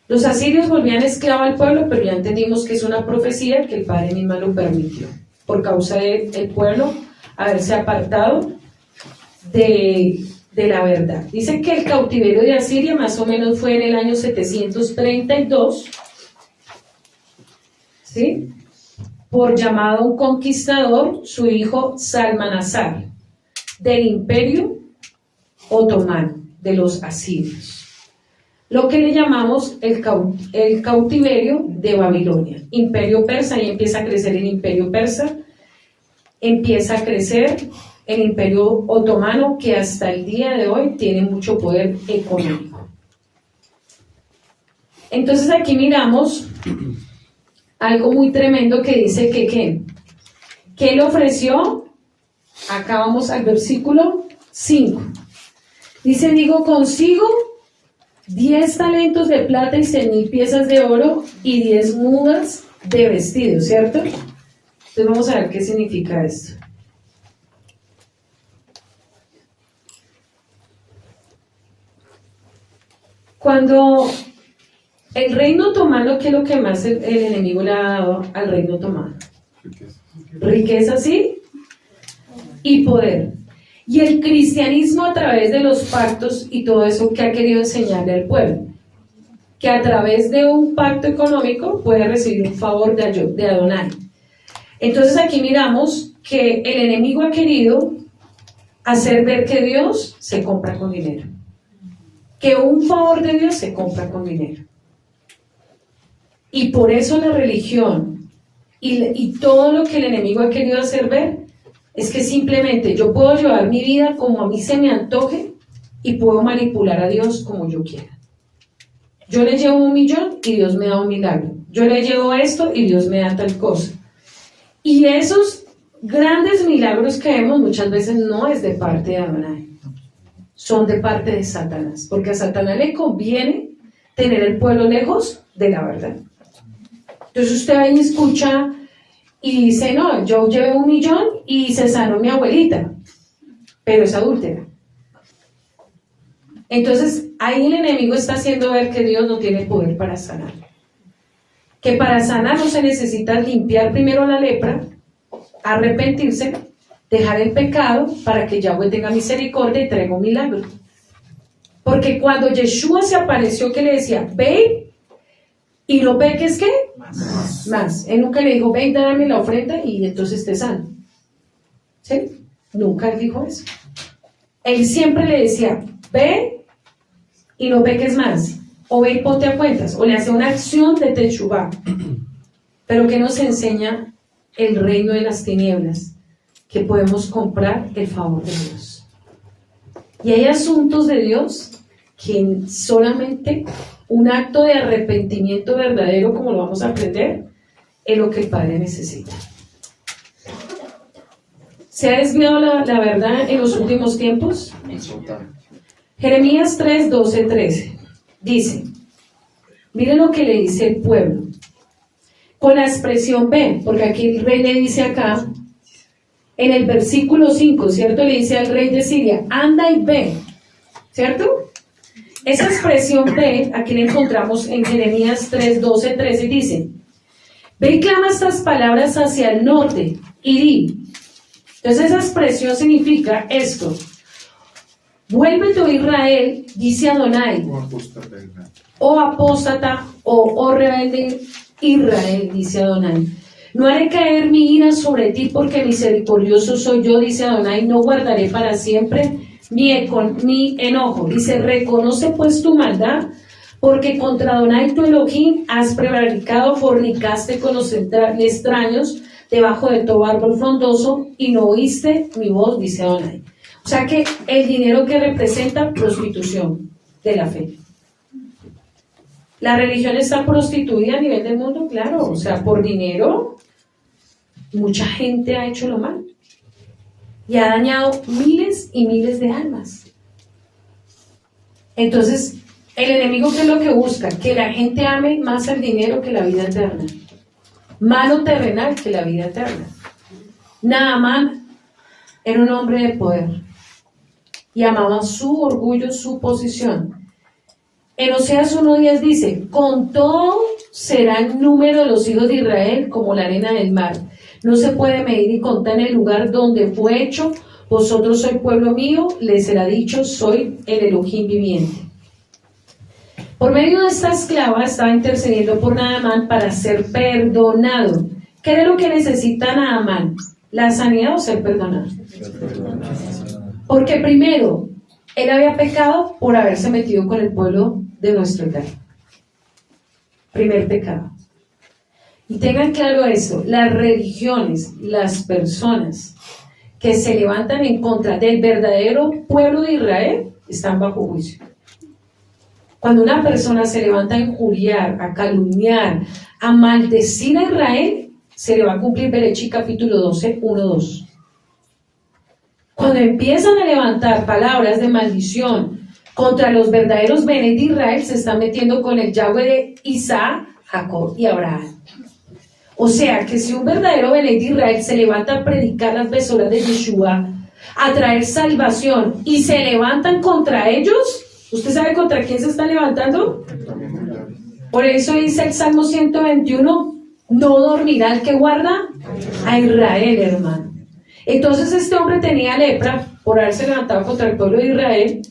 Los asirios volvían esclavo al pueblo, pero ya entendimos que es una profecía que el Padre mismo lo permitió, por causa del pueblo haberse apartado de la verdad. Dice que el cautiverio de Asiria más o menos fue en el año 732, ¿sí? Por llamado a un conquistador, su hijo Salmanasar, del imperio otomano, de los asirios. Lo que le llamamos el cautiverio de Babilonia. Imperio persa, y empieza a crecer el imperio persa, empieza a crecer el imperio otomano, que hasta el día de hoy tiene mucho poder económico. Entonces aquí miramos algo muy tremendo que dice que ¿qué le ofreció? Acá vamos al versículo 5. Dice, digo, consigo 10 talentos de plata y 100,000 piezas de oro y 10 mudas de vestido, ¿cierto? Entonces vamos a ver qué significa esto. Cuando el reino otomano, ¿qué es lo que más el enemigo le ha dado al reino otomano? Riqueza, sí, y poder. Y el cristianismo, a través de los pactos y todo eso que ha querido enseñarle al pueblo, que a través de un pacto económico puede recibir un favor de Adonai. Entonces aquí miramos que el enemigo ha querido hacer ver que Dios se compra con dinero, que un favor de Dios se compra con dinero. Y por eso la religión y todo lo que el enemigo ha querido hacer ver es que simplemente yo puedo llevar mi vida como a mí se me antoje y puedo manipular a Dios como yo quiera. Yo le llevo 1,000,000 y Dios me da un milagro. Yo le llevo esto y Dios me da tal cosa. Y esos grandes milagros que vemos muchas veces no es de parte de Adonai, son de parte de Satanás, porque a Satanás le conviene tener el pueblo lejos de la verdad. Entonces usted ahí escucha y dice, no, yo llevé 1,000,000 y se sanó mi abuelita, pero es adúltera. Entonces ahí el enemigo está haciendo ver que Dios no tiene poder para sanar, que para sanar no se necesita limpiar primero la lepra, arrepentirse, dejar el pecado para que Yahweh tenga misericordia y traiga un milagro. Porque cuando Yeshua se apareció, que le decía, ve y no peques, ¿qué? Más. Él nunca le dijo, ve y dame la ofrenda y entonces te sano. ¿Sí? Nunca él dijo eso. Él siempre le decía, ve y no peques más. O ve y ponte a cuentas. O le hace una acción de Teshuvá. Pero que nos enseña el reino de las tinieblas, que podemos comprar el favor de Dios. Y hay asuntos de Dios que solamente un acto de arrepentimiento verdadero, como lo vamos a aprender, es lo que el Padre necesita. ¿Se ha desviado la verdad en los últimos tiempos? Jeremías 3, 12, 13 dice, miren lo que le dice el pueblo con la expresión ven, porque aquí el rey le dice acá en el versículo 5, ¿cierto? Le dice al rey de Siria, anda y ve, ¿cierto? esa expresión ve, aquí la encontramos en Jeremías 3, 12, 13, dice: ve y clama estas palabras hacia el norte y di. Entonces esa expresión significa esto: vuélvete, oh Israel, dice Adonai, o apóstata, o rebelde Israel, dice Adonai. No haré caer mi ira sobre ti, porque misericordioso soy yo, dice Adonai. No guardaré para siempre mi enojo. Dice: reconoce pues tu maldad, porque contra Adonai tu Elohim has prevaricado, fornicaste con los extraños debajo de todo árbol frondoso, y no oíste mi voz, dice Adonai. O sea que el dinero que representa prostitución de la fe. La religión está prostituida a nivel del mundo, claro. O sea, por dinero, mucha gente ha hecho lo mal. Y ha dañado miles y miles de almas. Entonces, el enemigo, ¿qué es lo que busca? Que la gente ame más el dinero que la vida eterna. Más lo terrenal que la vida eterna. Naamán era un hombre de poder. Y amaba su orgullo, su posición. En Oseas 1:10 dice: con todo será el número de los hijos de Israel como la arena del mar. No se puede medir ni contar en el lugar donde fue hecho. Vosotros sois pueblo mío, les será dicho: soy el Elohim viviente. Por medio de esta esclava estaba intercediendo por Naamán para ser perdonado. ¿Qué era lo que necesita Naamán? ¿La sanidad o ser perdonado? Porque primero, él había pecado por haberse metido con el pueblo de nuestro Eterno. Primer pecado. Y tengan claro esto: las religiones, las personas que se levantan en contra del verdadero pueblo de Israel están bajo juicio. Cuando una persona se levanta a injuriar, a calumniar, a maldecir a Israel, se le va a cumplir Berechí capítulo 12, 1, 2. Cuando empiezan a levantar palabras de maldición contra los verdaderos Benet de Israel, se están metiendo con el Yahweh de Isaac, Jacob y Abraham. O sea que si un verdadero Benet de Israel se levanta a predicar las besoras de Yeshua, a traer salvación, y se levantan contra ellos, ¿usted sabe contra quién se está levantando? Por eso dice el Salmo 121: no dormirá el que guarda a Israel, hermano. Entonces este hombre tenía lepra por haberse levantado contra el pueblo de Israel,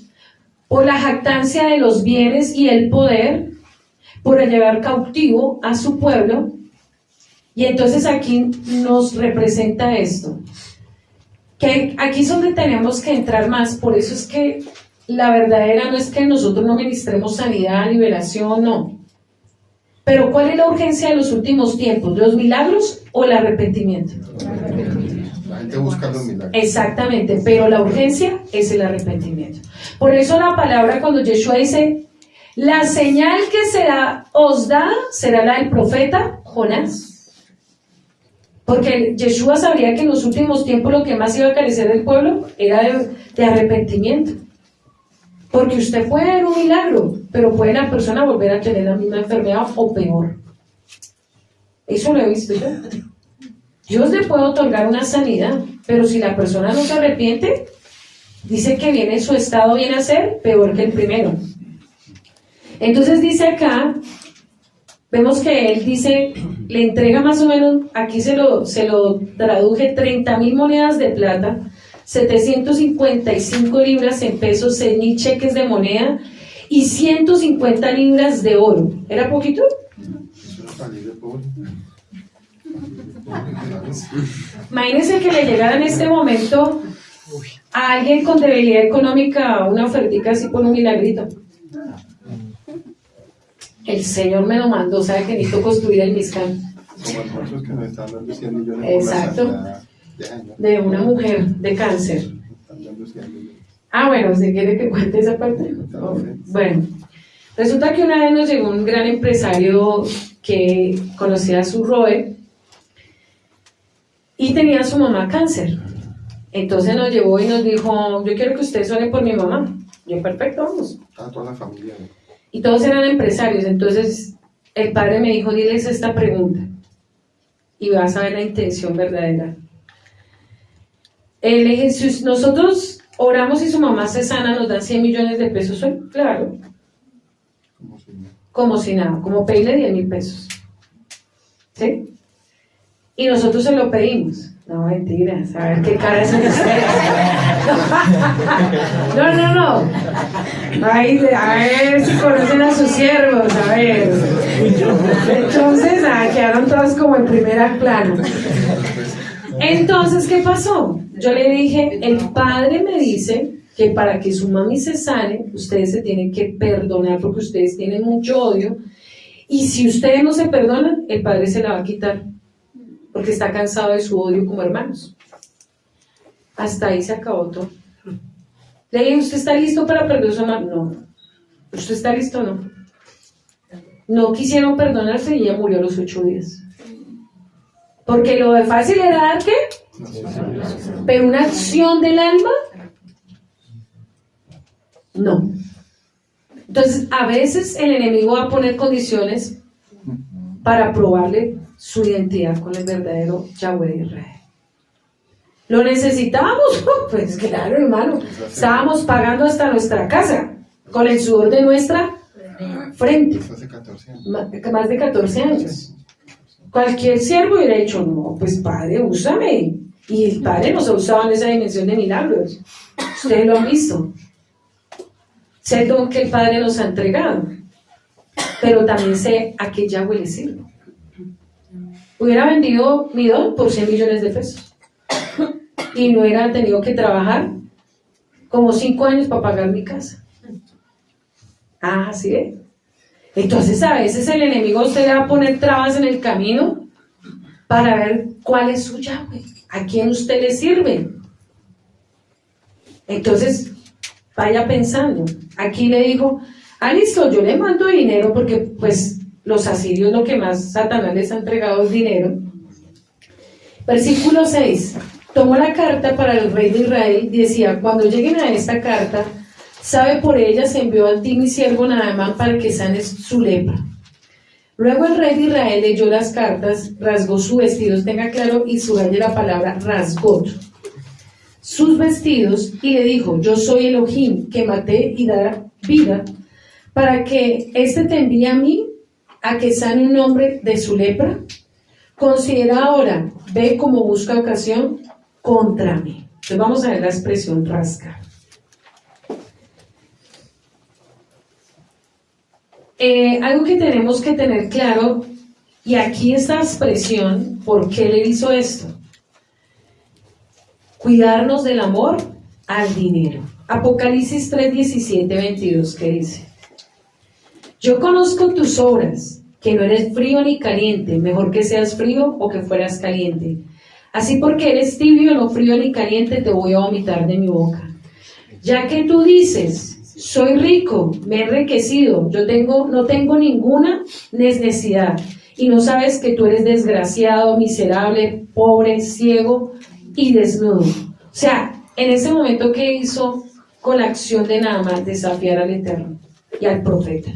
por la jactancia de los bienes y el poder, por llevar cautivo a su pueblo. Y entonces aquí nos representa esto, que aquí es donde tenemos que entrar más. Por eso es que la verdadera no es que nosotros no ministremos sanidad, liberación, no. Pero ¿cuál es la urgencia de los últimos tiempos? ¿Los milagros o el arrepentimiento? La gente busca los milagros. Exactamente, pero la urgencia es el arrepentimiento. Por eso la palabra, cuando Yeshua dice: la señal que será os dada será la del profeta Jonás. Porque Yeshua sabría que en los últimos tiempos lo que más iba a carecer del pueblo era de arrepentimiento. Porque usted puede ver un milagro, pero puede la persona volver a tener la misma enfermedad o peor. Eso lo he visto yo. Dios le puede otorgar una sanidad, pero si la persona no se arrepiente, dice que viene su estado viene a ser peor que el primero. Entonces dice acá, vemos que él dice, le entrega más o menos, aquí se lo traduje, 30,000 monedas de plata, 755 libras en pesos, 6,000 cheques de moneda y 150 libras de oro. ¿Era poquito? Imagínense que le llegara en este momento a alguien con debilidad económica una ofertica así por un milagrito. El Señor me lo mandó, sabe que necesito construir el Mizcán. Exacto, de una mujer de cáncer. Bueno, ¿se quiere que cuente esa parte? Bueno, resulta que una vez nos llegó un gran empresario que conocía a su Roe y tenía a su mamá cáncer. Entonces nos llevó y nos dijo: yo quiero que ustedes oren por mi mamá. Yo, perfecto, vamos. Toda la familia. Y todos eran empresarios. Entonces el padre me dijo: diles esta pregunta y vas a ver la intención verdadera. Le dije: si nosotros oramos y su mamá se sana, ¿nos dan 100 millones de pesos hoy? Claro. como si nada, como pedirle 10.000 pesos. ¿Sí? Y nosotros se lo pedimos. No, mentiras, a ver qué cara hacen ustedes. No. Ay, a ver si conocen a sus siervos, a ver. Entonces, quedaron todos como en primer plano. Entonces, ¿qué pasó? Yo le dije, el padre me dice que para que su mami se sane, ustedes se tienen que perdonar porque ustedes tienen mucho odio. Y si ustedes no se perdonan, el padre se la va a quitar. Porque está cansado de su odio como hermanos. Hasta ahí se acabó todo. Le dije, ¿usted está listo para perdonar a su mamá? No. ¿Usted está listo o no? No quisieron perdonarse y ella murió a los 8 días. Porque lo de fácil era dar ¿qué? Pero una acción del alma, no. Entonces, a veces el enemigo va a poner condiciones para probarle su identidad con el verdadero Yahweh de Israel. ¿Lo necesitábamos? Pues claro, hermano. Estábamos pagando hasta nuestra casa con el sudor de nuestra frente. Hace 14 años. Más de 14 años. Cualquier siervo hubiera dicho, no, pues padre, úsame. Y el padre nos ha usado en esa dimensión de milagros. Ustedes lo han visto. Sé el don que el padre nos ha entregado. Pero también sé a qué Yahweh le sirve. Hubiera vendido mi don por 100 millones de pesos. Y no hubiera tenido que trabajar como 5 años para pagar mi casa. Ah, ¿sí ve? Entonces a veces el enemigo a usted le va a poner trabas en el camino para ver cuál es su Yahweh, a quién usted le sirve. Entonces vaya pensando. Aquí le digo, listo, yo le mando dinero porque pues los asirios lo que más Satanás les ha entregado es dinero. Versículo 6. Tomó la carta para el rey de Israel y decía, cuando lleguen a esta carta, sabe por ella, se envió a ti mi siervo Naamán para que sanes su lepra. Luego el rey de Israel leyó las cartas, rasgó sus vestidos, tenga claro y subraye la palabra rasgó sus vestidos y le dijo, yo soy Elohim que maté y da vida, para que éste te envíe a mí a que sane un hombre de su lepra. Considera ahora, ve cómo busca ocasión contra mí. Entonces vamos a ver la expresión rasgar. Algo que tenemos que tener claro, y aquí esta expresión, ¿por qué le hizo esto? Cuidarnos del amor al dinero. Apocalipsis 3, 17, 22, ¿qué dice? Yo conozco tus obras, que no eres frío ni caliente, mejor que seas frío o que fueras caliente. Así porque eres tibio, no frío ni caliente, te voy a vomitar de mi boca. Ya que tú dices, soy rico, me he enriquecido, no tengo ninguna necesidad, y no sabes que tú eres desgraciado, miserable, pobre, ciego y desnudo. O sea, en ese momento, ¿qué hizo con la acción de Naamán? Desafiar al Eterno y al profeta.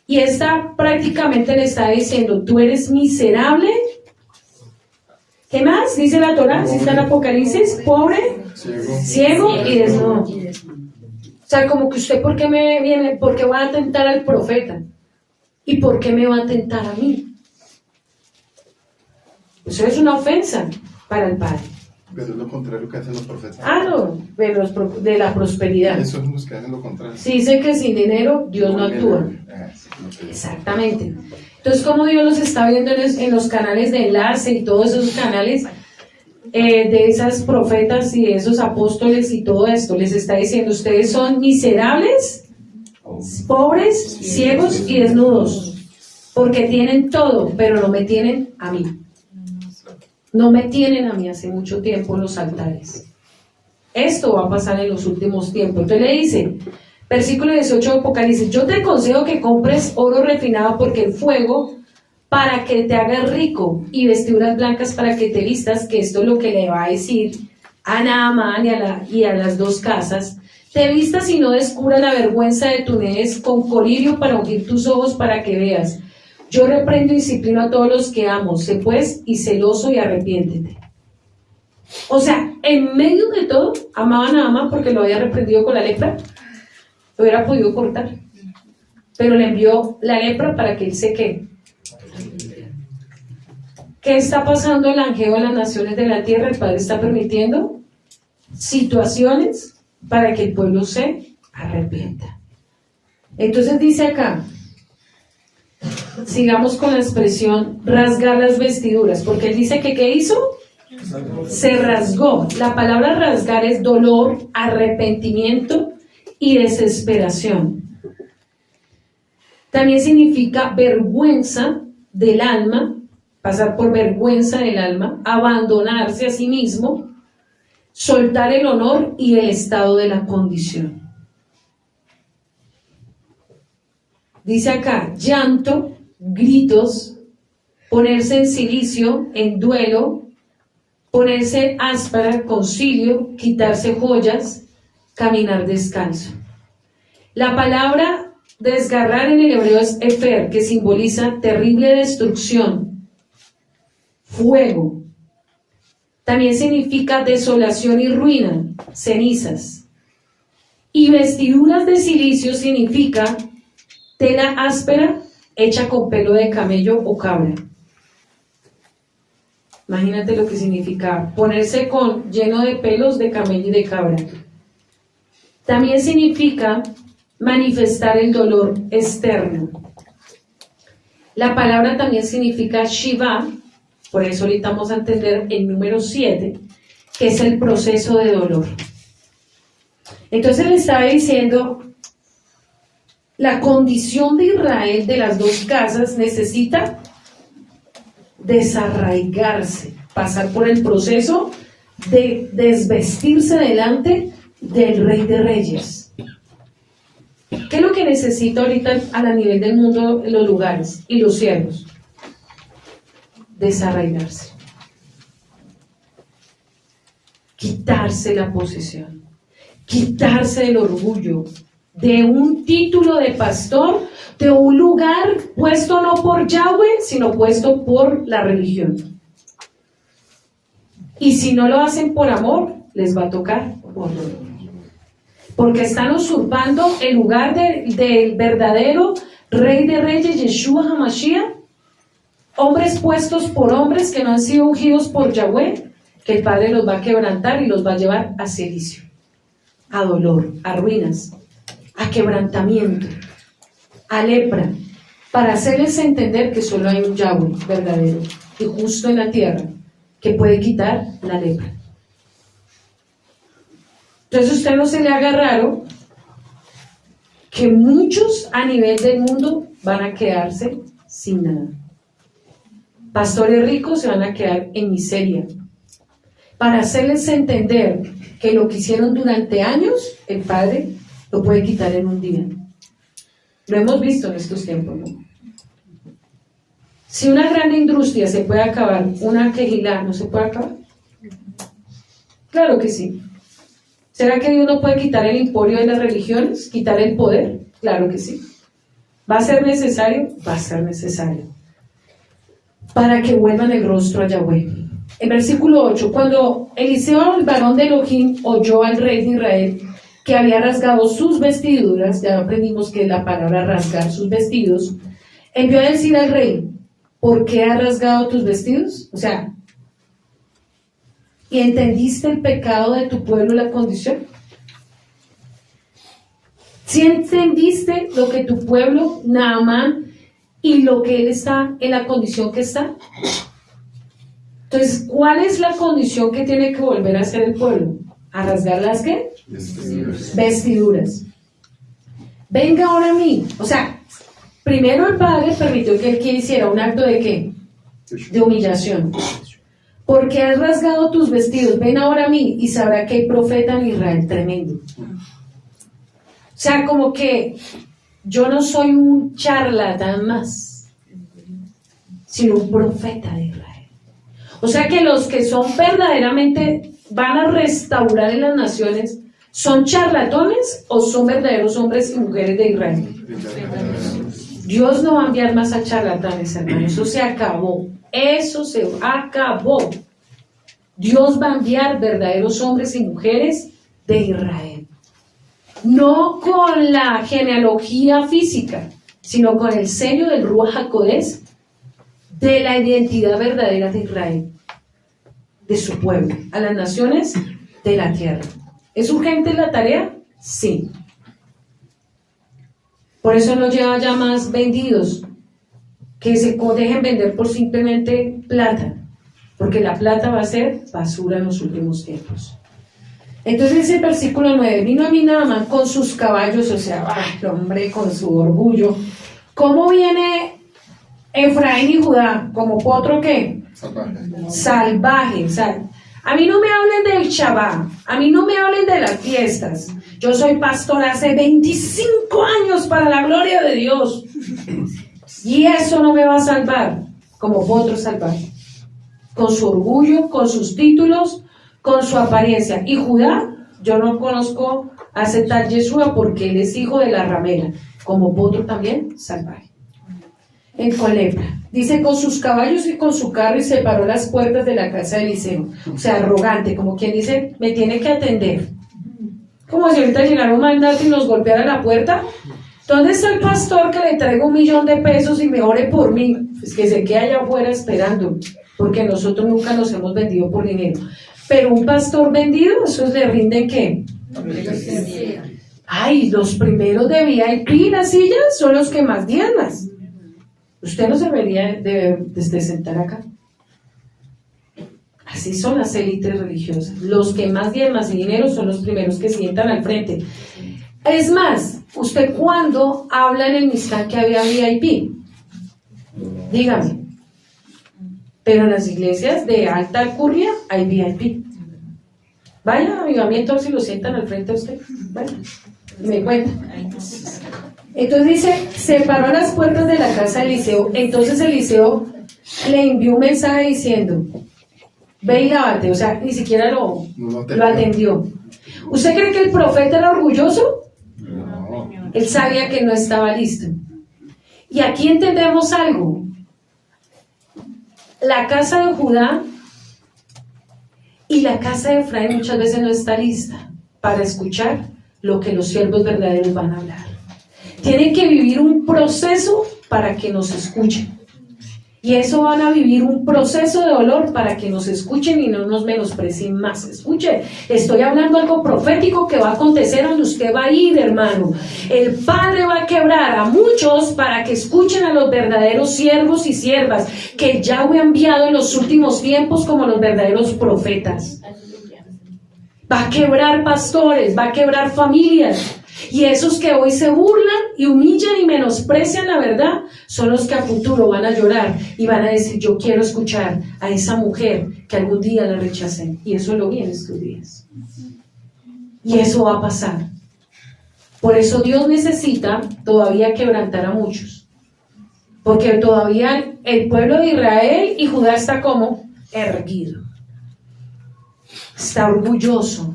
Y esta prácticamente le está diciendo, tú eres miserable. ¿Qué más? Dice la Torá, si está en Apocalipsis, pobre, ciego y desnudo. O sea, como que usted, ¿por qué va a tentar al profeta? ¿Y por qué me va a tentar a mí? Eso es una ofensa para el Padre. Pero es lo contrario que hacen los profetas. No, de la prosperidad. Esos son los que hacen lo contrario. Si dice que sin dinero Dios no actúa. Exactamente. Entonces, como Dios los está viendo en los canales de enlace y todos esos canales de esas profetas y de esos apóstoles y todo esto, les está diciendo, ustedes son miserables, pobres, ciegos y desnudos, porque tienen todo, pero no me tienen a mí. No me tienen a mí hace mucho tiempo en los altares. Esto va a pasar en los últimos tiempos. Entonces le dice, versículo 18 de Apocalipsis, yo te aconsejo que compres oro refinado porque el fuego, para que te hagas rico, y vestiduras blancas para que te vistas, que esto es lo que le va a decir a Naamán y a las dos casas, te vistas y no descubras la vergüenza de tu niñez, con colirio para ungir tus ojos para que veas. Yo reprendo y disciplino a todos los que amo, sé pues y celoso y arrepiéntete. O sea, en medio de todo, amaban a Naamán porque lo había reprendido con la lepra, lo hubiera podido cortar. pero le envió la lepra para que él se quede. ¿Qué está pasando el Angeo de las naciones de la tierra? El Padre está permitiendo situaciones para que el pueblo se arrepienta. Entonces dice acá, sigamos con la expresión rasgar las vestiduras, porque él dice que ¿qué hizo? Se rasgó. La palabra rasgar es dolor, arrepentimiento y desesperación. También significa vergüenza del alma, pasar por vergüenza del alma, abandonarse a sí mismo, soltar el honor y el estado de la condición. Dice acá, llanto, gritos, ponerse en cilicio, en duelo, ponerse áspera, concilio, quitarse joyas, caminar descalzo. La palabra desgarrar en el hebreo es efer, que simboliza terrible destrucción, fuego. También significa desolación y ruina, cenizas. Y vestiduras de cilicio significa tela áspera hecha con pelo de camello o cabra. Imagínate lo que significa ponerse lleno de pelos de camello y de cabra. También significa manifestar el dolor externo. La palabra también significa Shiva, por eso ahorita vamos a entender el número 7, que es el proceso de dolor. Entonces le estaba diciendo, la condición de Israel de las dos casas necesita desarraigarse, pasar por el proceso de desvestirse delante del Rey de Reyes. ¿Qué es lo que necesita ahorita a nivel del mundo, los lugares y los siervos? Desarraigarse. Quitarse la posesión. Quitarse el orgullo de un título de pastor, de un lugar puesto no por Yahweh, sino puesto por la religión. Y si no lo hacen por amor, les va a tocar por dolor. Porque están usurpando el lugar del verdadero Rey de Reyes, Yeshua HaMashiach, hombres puestos por hombres que no han sido ungidos por Yahweh, que el Padre los va a quebrantar y los va a llevar a cilicio, a dolor, a ruinas, a quebrantamiento, a lepra, para hacerles entender que solo hay un Yahweh verdadero y justo en la tierra que puede quitar la lepra. Entonces a usted no se le haga raro que muchos a nivel del mundo van a quedarse sin nada. Pastores ricos se van a quedar en miseria, para hacerles entender que lo que hicieron durante años, el Padre lo puede quitar en un día. Lo hemos visto en estos tiempos, ¿no? Si una gran industria se puede acabar, una quejilá no se puede acabar. Claro que sí. ¿Será que Dios no puede quitar el emporio de las religiones? ¿Quitar el poder? Claro que sí. ¿Va a ser necesario? Va a ser necesario. Para que vuelvan el rostro a Yahweh. En versículo 8, cuando Eliseo, el varón de Elohim, oyó al rey de Israel que había rasgado sus vestiduras, ya aprendimos que la palabra rasgar sus vestidos, envió a decir al rey, ¿por qué has rasgado tus vestidos? O sea, ¿y entendiste el pecado de tu pueblo, la condición? ¿Sí entendiste lo que tu pueblo, Naamán, y lo que él está, en la condición que está? Entonces, ¿cuál es la condición que tiene que volver a hacer el pueblo? ¿A rasgar las qué? Vestiduras. Venga ahora a mí. O sea, primero el Padre permitió que él hiciera un acto de ¿qué? De humillación. Porque has rasgado tus vestidos, ven ahora a mí y sabrá que hay profeta en Israel tremendo. O sea, como que yo no soy un charlatán más, sino un profeta de Israel. O sea que los que son verdaderamente, van a restaurar en las naciones, ¿son charlatones o son verdaderos hombres y mujeres de Israel? Dios no va a enviar más a charlatanes, hermano. Eso se acabó. Eso se acabó. Dios va a enviar verdaderos hombres y mujeres de Israel. No con la genealogía física, sino con el sello del Ruach HaKodesh de la identidad verdadera de Israel, de su pueblo, a las naciones de la tierra. ¿Es urgente la tarea? Sí. Por eso no lleva ya más vendidos que se dejen vender por simplemente plata, porque la plata va a ser basura en los últimos tiempos. Entonces dice el versículo 9, vino a mí Naamán con sus caballos, o sea, el hombre con su orgullo. ¿Cómo viene Efraín y Judá? ¿Como potro qué? Salvaje. O sea, a mí no me hablen del Shabbat, a mí no me hablen de las fiestas. Yo soy pastor hace 25 años para la gloria de Dios. Y eso no me va a salvar, como potro salvaje. Con su orgullo, con sus títulos, con su apariencia. Y Judá, yo no conozco a ese tal Yeshua porque él es hijo de la ramera, como potro también salvaje. Con lepra. Dice, con sus caballos y con su carro, y se paró a las puertas de la casa de Eliseo. O sea, arrogante, como quien dice, me tiene que atender. Como si ahorita llegara un mandato y nos golpeara la puerta. ¿Dónde está el pastor que le traiga 1.000.000 de pesos y me ore por mí? Pues que se quede allá afuera esperando, porque nosotros nunca nos hemos vendido por dinero. Pero un pastor vendido, ¿esos le rinden qué? Ay, los primeros de VIP, las sillas, son los que más diezmas. Usted no se debería de sentar acá. Así son las élites religiosas. Los que más diezmas y dinero son los primeros que sientan al frente. Es más, ¿usted cuándo habla en el Mishkan que había VIP? Dígame. Pero en las iglesias de alta alcurnia hay VIP. Vaya a avivamiento si lo sientan al frente a usted. Vaya, me cuenta. Entonces dice, se paró a las puertas de la casa de Eliseo. Entonces Eliseo le envió un mensaje diciendo, ve y lávate. O sea, ni siquiera lo atendió. ¿Usted cree que el profeta era orgulloso? No. Él sabía que no estaba listo. Y aquí entendemos algo. La casa de Judá y la casa de Efraín muchas veces no está lista para escuchar lo que los siervos verdaderos van a hablar. Tienen que vivir un proceso para que nos escuchen. Y eso van a vivir un proceso de dolor para que nos escuchen y no nos menosprecien más. Escuche, estoy hablando algo profético que va a acontecer donde usted va a ir, hermano. El Padre va a quebrar a muchos para que escuchen a los verdaderos siervos y siervas que Yahweh ha enviado en los últimos tiempos como los verdaderos profetas. Va a quebrar pastores, va a quebrar familias. Y esos que hoy se burlan y humillan y menosprecian la verdad son los que a futuro van a llorar y van a decir, yo quiero escuchar a esa mujer que algún día la rechacé. Y eso lo vi en estos días. Y eso va a pasar. Por eso Dios necesita todavía quebrantar a muchos. Porque todavía el pueblo de Israel y Judá está como erguido. Está orgulloso.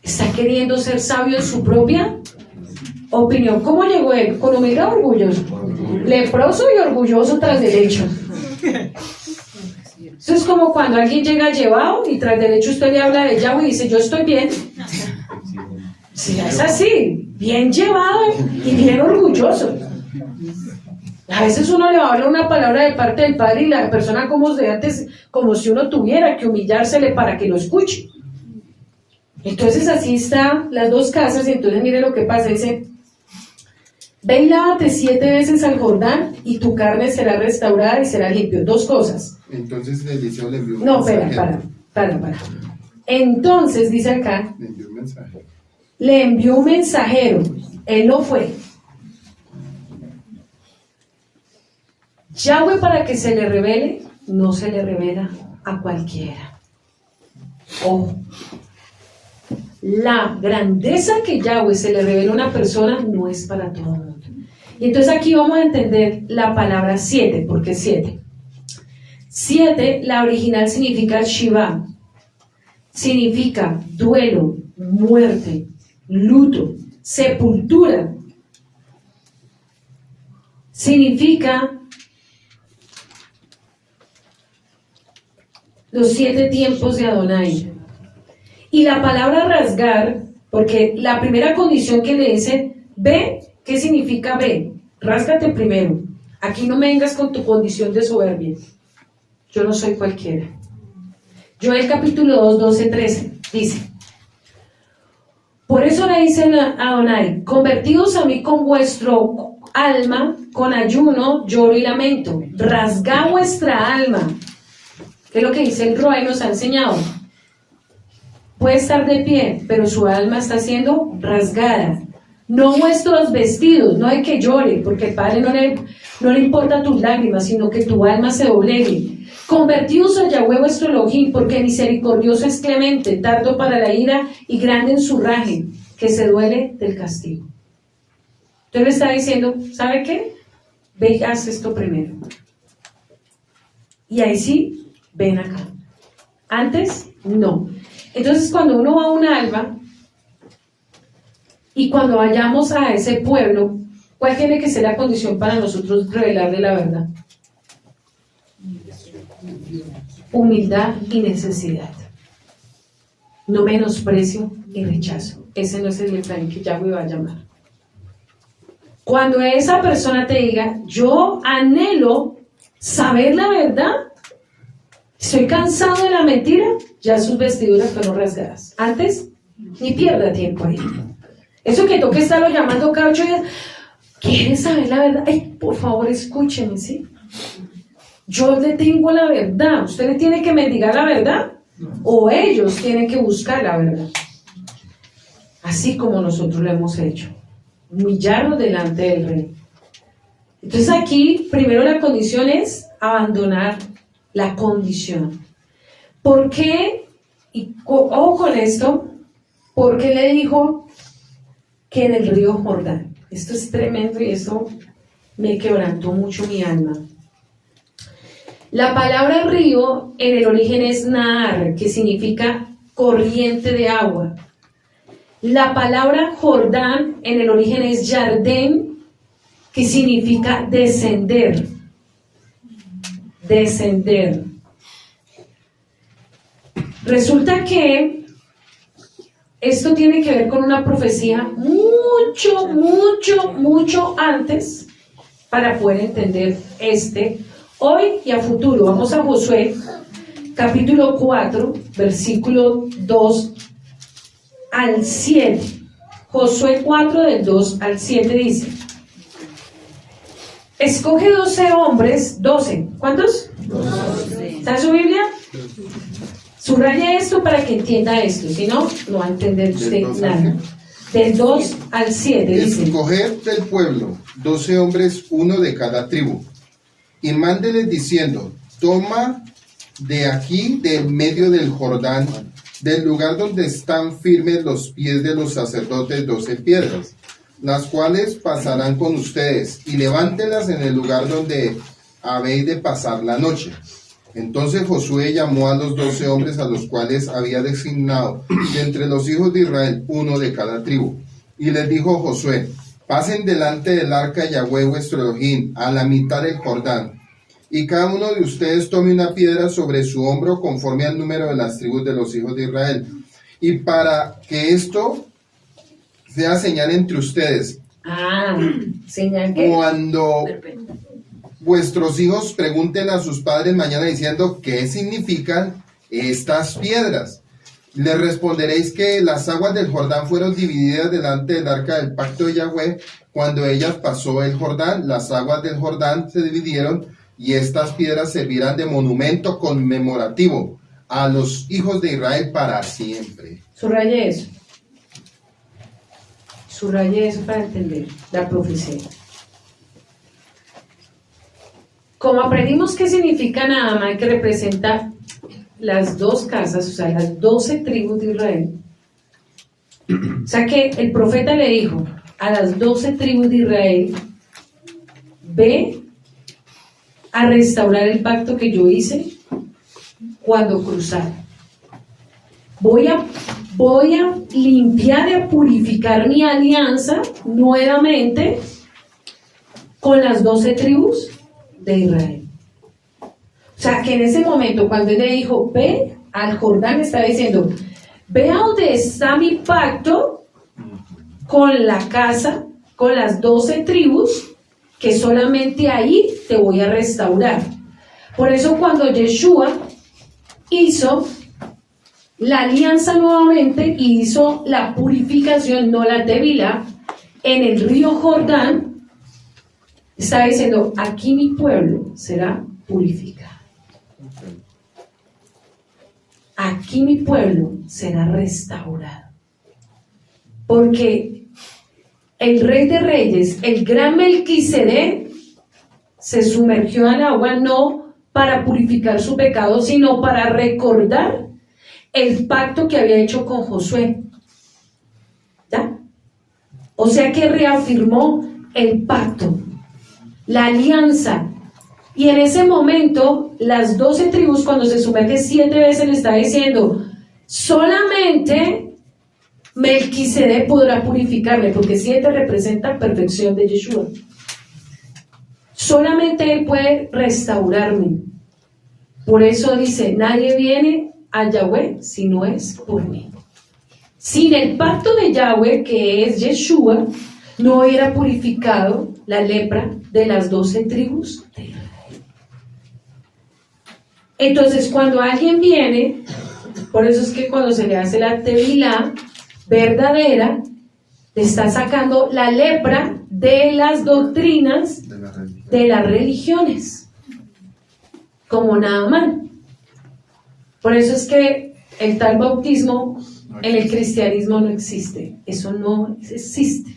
Está queriendo ser sabio en su propia opinión. ¿Cómo llegó él? Con humildad, orgulloso. Leproso y orgulloso tras derecho. Eso es como cuando alguien llega llevado y tras derecho usted le habla de Yahweh y dice, yo estoy bien. Sí, es así, bien llevado y bien orgulloso. A veces uno le va a hablar una palabra de parte del Padre y la persona como de antes, como si uno tuviera que humillársele para que lo escuche. Entonces así están las dos casas y entonces mire lo que pasa, dice, ve y lávate 7 veces al Jordán y tu carne será restaurada y será limpio. 2 cosas. Entonces Eliseo le envió un No, mensaje. para. Entonces dice acá, Le envió un mensaje. le envió un mensajero, él no fue. Yahweh para que se le revele, no se le revela a cualquiera. Ojo. La grandeza que Yahweh se le revela a una persona no es para todo el mundo. Y entonces aquí vamos a entender la palabra 7, porque 7. 7, la original significa Shiva, significa duelo, muerte, luto, sepultura. Significa los 7 tiempos de Adonai. Y la palabra rasgar, porque la primera condición que le dice, ve, ¿qué significa ve? rásgate primero. Aquí no me vengas con tu condición de soberbia. Yo no soy cualquiera. Joel capítulo 2, 12, 13 dice: por eso le dice a Adonai, convertidos a mí con vuestro alma, con ayuno, lloro y lamento. Rasgad vuestra alma. ¿Qué es lo que dice el Roy? Nos ha enseñado. Puede estar de pie, pero su alma está siendo rasgada. No vuestros vestidos, no hay que llore, porque el Padre no le importa tus lágrimas, sino que tu alma se doblegue. Convertidos a Yahweh vuestro Elohim, porque misericordioso es clemente, tardo para la ira y grande en su raje, que se duele del castigo. Entonces le está diciendo, ¿sabe qué? Ve y haz esto primero. Y ahí sí, ven acá. Antes, no. Entonces cuando uno va a un alba, y cuando vayamos a ese pueblo, ¿cuál tiene que ser la condición para nosotros revelarle la verdad? Humildad y necesidad. No menosprecio y rechazo. Ese no es el plan que Yahweh va a llamar. Cuando esa persona te diga, yo anhelo saber la verdad, estoy cansado de la mentira, ya sus vestiduras fueron rasgadas. Antes, ni pierda tiempo ahí. Eso que toque estarlo llamando cada 8 días, ¿quieres saber la verdad? Ay, por favor, escúcheme, ¿sí? Yo le tengo la verdad. ¿Usted le tiene que mendigar la verdad? ¿O ellos tienen que buscar la verdad? Así como nosotros lo hemos hecho. Humillarnos delante del rey. Entonces aquí, primero la condición es abandonar la condición. ¿Por qué? Y ojo con esto. ¿Por qué le dijo que en el río Jordán? Esto es tremendo y esto me quebrantó mucho mi alma. La palabra río en el origen es Nahar, que significa corriente de agua. La palabra Jordán en el origen es Yardén, que significa descender. Descender. Resulta que esto tiene que ver con una profecía mucho antes para poder entender hoy y a futuro. Vamos a Josué, capítulo 4, versículo 2 al 7. Josué 4, del 2 al 7 dice: escoge 12 hombres, 12. ¿Cuántos? 12. ¿Está en su Biblia? Subraya esto para que entienda esto, si no, no va a entender usted nada. Del 2 al 7 dice: escoger del pueblo 12 hombres, uno de cada tribu, y mándeles diciendo: toma de aquí, del medio del Jordán, del lugar donde están firmes los pies de los sacerdotes, 12 piedras, las cuales pasarán con ustedes, y levántenlas en el lugar donde habéis de pasar la noche. Entonces Josué llamó a los 12 hombres a los cuales había designado de entre los hijos de Israel, uno de cada tribu. Y les dijo Josué: pasen delante del arca de Yahweh vuestro Elohim a la mitad del Jordán, y cada uno de ustedes tome una piedra sobre su hombro conforme al número de las tribus de los hijos de Israel. Y para que esto sea señal entre ustedes. ¿Señal qué? Cuando vuestros hijos pregunten a sus padres mañana diciendo: ¿qué significan estas piedras? Les responderéis que las aguas del Jordán fueron divididas delante del arca del pacto de Yahweh. Cuando ellas pasó el Jordán, las aguas del Jordán se dividieron, y estas piedras servirán de monumento conmemorativo a los hijos de Israel para siempre. Subraye eso. Subraye eso para entender la profecía. Como aprendimos qué significa Nahama, que representa las dos casas, o sea, las 12 tribus de Israel. O sea que el profeta le dijo a las 12 tribus de Israel: ve a restaurar el pacto que yo hice cuando cruzaron. Voy a limpiar y a purificar mi alianza nuevamente con las 12 tribus de Israel. O sea que en ese momento, cuando él le dijo: ve al Jordán, está diciendo: ve a donde está mi pacto con la casa, con las 12 tribus, que solamente ahí te voy a restaurar. Por eso cuando Yeshua hizo la alianza nuevamente y hizo la purificación, no la tevilá, en el río Jordán, está diciendo, aquí mi pueblo será purificado. Aquí mi pueblo será restaurado. Porque el Rey de Reyes, el gran Melquisedec, se sumergió al agua no para purificar su pecado, sino para recordar el pacto que había hecho con Josué. ¿Ya? O sea que reafirmó el pacto, la alianza. Y en ese momento, las 12 tribus, cuando se sumerge 7 veces, le está diciendo, solamente Melquisedec podrá purificarme, porque 7 representa perfección de Yeshua. Solamente Él puede restaurarme. Por eso dice, nadie viene a Yahweh si no es por mí. Sin el pacto de Yahweh, que es Yeshua, no hubiera purificado la lepra de las 12 tribus de Israel. Entonces, cuando alguien viene, por eso es que cuando se le hace la tevilá verdadera, le está sacando la lepra de las doctrinas de las religiones, como Naamán. Por eso es que el tal bautismo en el cristianismo no existe. Eso no existe.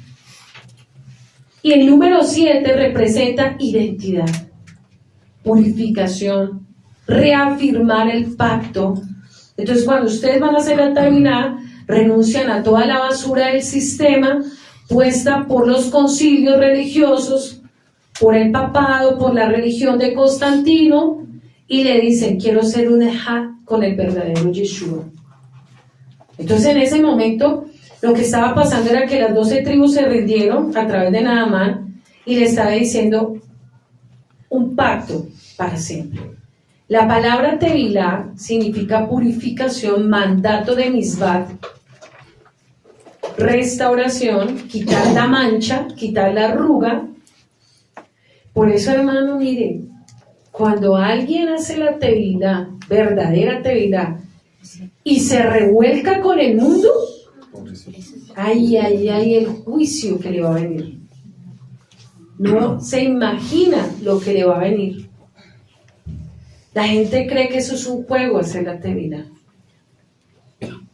Y el número 7 representa identidad, purificación, reafirmar el pacto. Entonces, cuando ustedes van a hacer la tevilá, renuncian a toda la basura del sistema puesta por los concilios religiosos, por el papado, por la religión de Constantino, y le dicen, quiero ser un ejad con el verdadero Yeshua. Entonces, en ese momento, lo que estaba pasando era que las 12 tribus se rindieron a través de Naamán y le estaba diciendo un pacto para siempre. La palabra tevilá significa purificación, mandato de misbat, restauración, quitar la mancha, quitar la arruga. Por eso, hermano, mire, cuando alguien hace la tevilá, verdadera tevilá, y se revuelca con el mundo, ay, el juicio que le va a venir. No se imagina lo que le va a venir. La gente cree que eso es un juego, hacer la tevilá.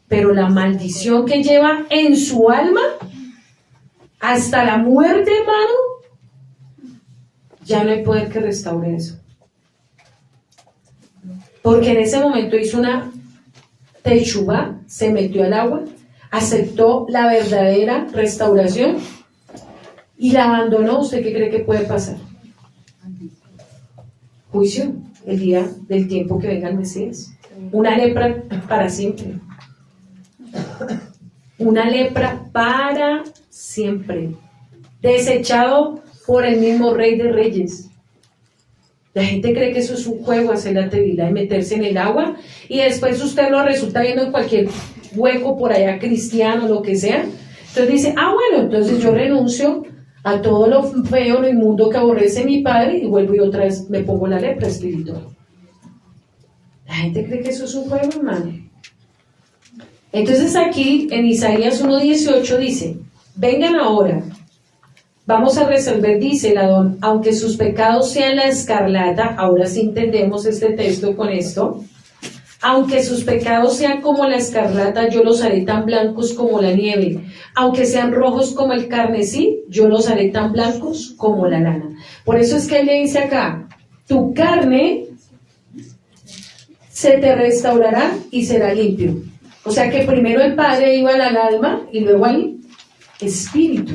Pero la maldición que lleva en su alma hasta la muerte, hermano, ya no hay poder que restaure eso. Porque en ese momento hizo una techubá, se metió al agua, aceptó la verdadera restauración y la abandonó. ¿Usted qué cree que puede pasar? Juicio, el día del tiempo que venga el Mesías. Una lepra para siempre. Una lepra para siempre. Desechado por el mismo Rey de Reyes. La gente cree que eso es un juego, hacer la tevilá y meterse en el agua, y después usted lo resulta viendo en cualquier hueco por allá cristiano, lo que sea. Entonces dice, bueno, entonces yo renuncio a todo lo feo, lo inmundo que aborrece mi padre, y vuelvo y otra vez me pongo la lepra espiritual. La gente cree que eso es un juego, hermano. Entonces aquí en Isaías 1:18 dice, vengan ahora, vamos a resolver, dice el Adón, aunque sus pecados sean la escarlata. Ahora sí entendemos este texto con esto. Aunque sus pecados sean como la escarlata, yo los haré tan blancos como la nieve. Aunque sean rojos como el carmesí, yo los haré tan blancos como la lana. Por eso es que él le dice acá, tu carne se te restaurará y será limpio. O sea que primero el Padre iba al alma y luego al espíritu.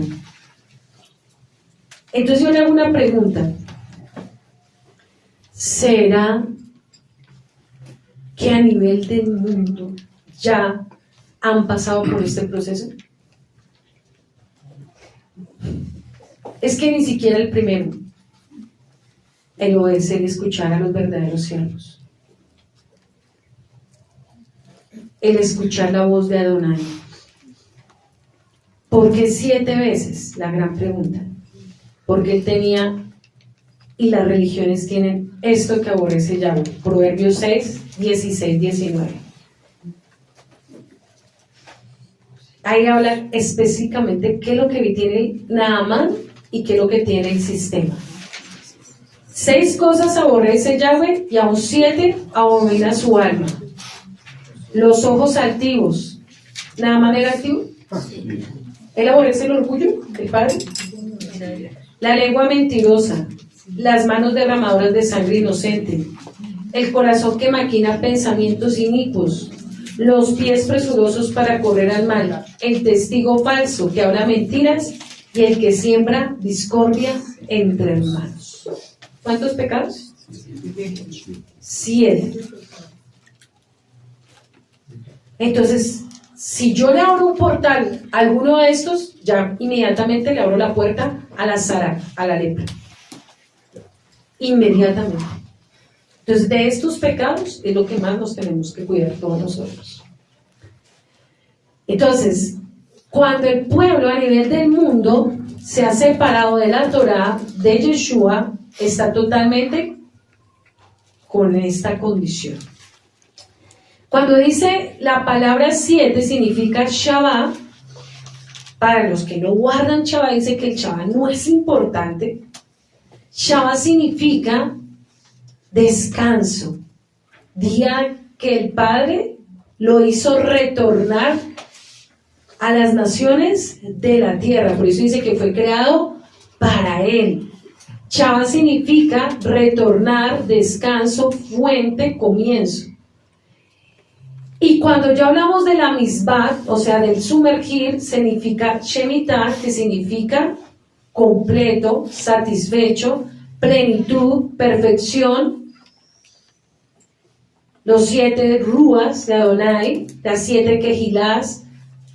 Entonces yo le hago una pregunta. ¿Será que a nivel del mundo ya han pasado por este proceso? Es que ni siquiera el primero, el obedecer y escuchar a los verdaderos siervos, el escuchar la voz de Adonai. ¿Por qué 7 veces? La gran pregunta. Porque él tenía y las religiones tienen esto que aborrece Yahweh. Proverbios 6, 16, 19. Ahí habla específicamente qué es lo que tiene Naamán y qué es lo que tiene el sistema. 6 cosas aborrece Yahweh y aún 7 abomina su alma. Los ojos altivos. ¿Naamán era altivo? ¿Él aborrece el orgullo del padre? La lengua mentirosa, las manos derramadoras de sangre inocente, el corazón que maquina pensamientos inicuos, los pies presurosos para correr al mal, el testigo falso que habla mentiras y el que siembra discordia entre hermanos. ¿Cuántos pecados? 7. Entonces, si yo le abro un portal a alguno de estos, ya inmediatamente le abro la puerta a la zara, a la lepra. Inmediatamente. Entonces, de estos pecados es lo que más nos tenemos que cuidar todos nosotros. Entonces, cuando el pueblo a nivel del mundo se ha separado de la Torá, de Yeshua, está totalmente con esta condición. Cuando dice la palabra 7 significa Shabbat, para los que no guardan Shabbat, dice que el Shabbat no es importante. Shabbat significa descanso, día que el Padre lo hizo retornar a las naciones de la tierra, por eso dice que fue creado para Él. Shabbat significa retornar, descanso, fuente, comienzo. Y cuando ya hablamos de la misbah, o sea, del sumergir, significa shemitah, que significa completo, satisfecho, plenitud, perfección. Los 7 ruas de Adonai, las 7 quejilás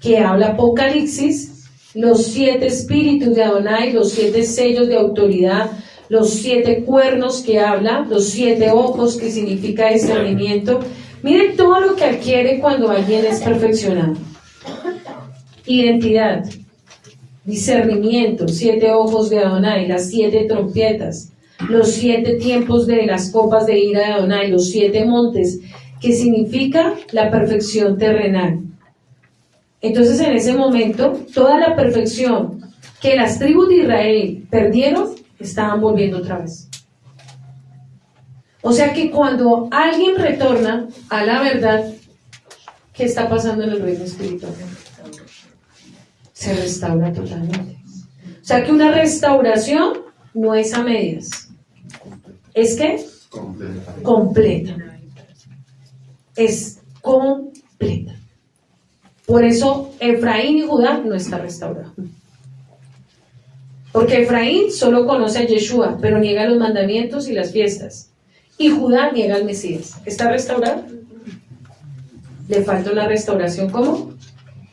que habla Apocalipsis, los 7 espíritus de Adonai, los 7 sellos de autoridad, los 7 cuernos que habla, los 7 ojos que significa discernimiento. Miren todo lo que adquiere cuando alguien es perfeccionado. Identidad, discernimiento, 7 ojos de Adonai, las 7 trompetas, los 7 tiempos de las copas de ira de Adonai, los 7 montes, que significa la perfección terrenal. Entonces, en ese momento, toda la perfección que las tribus de Israel perdieron, estaban volviendo otra vez. O sea que cuando alguien retorna a la verdad, ¿qué está pasando en el reino espiritual? Se restaura totalmente. O sea que una restauración no es a medias. ¿Es qué? Completa. Es completa. Por eso Efraín y Judá no está restaurado. Porque Efraín solo conoce a Yeshua, pero niega los mandamientos y las fiestas. Y Judá niega al Mesías. ¿Está restaurado? Le falta una restauración ¿cómo?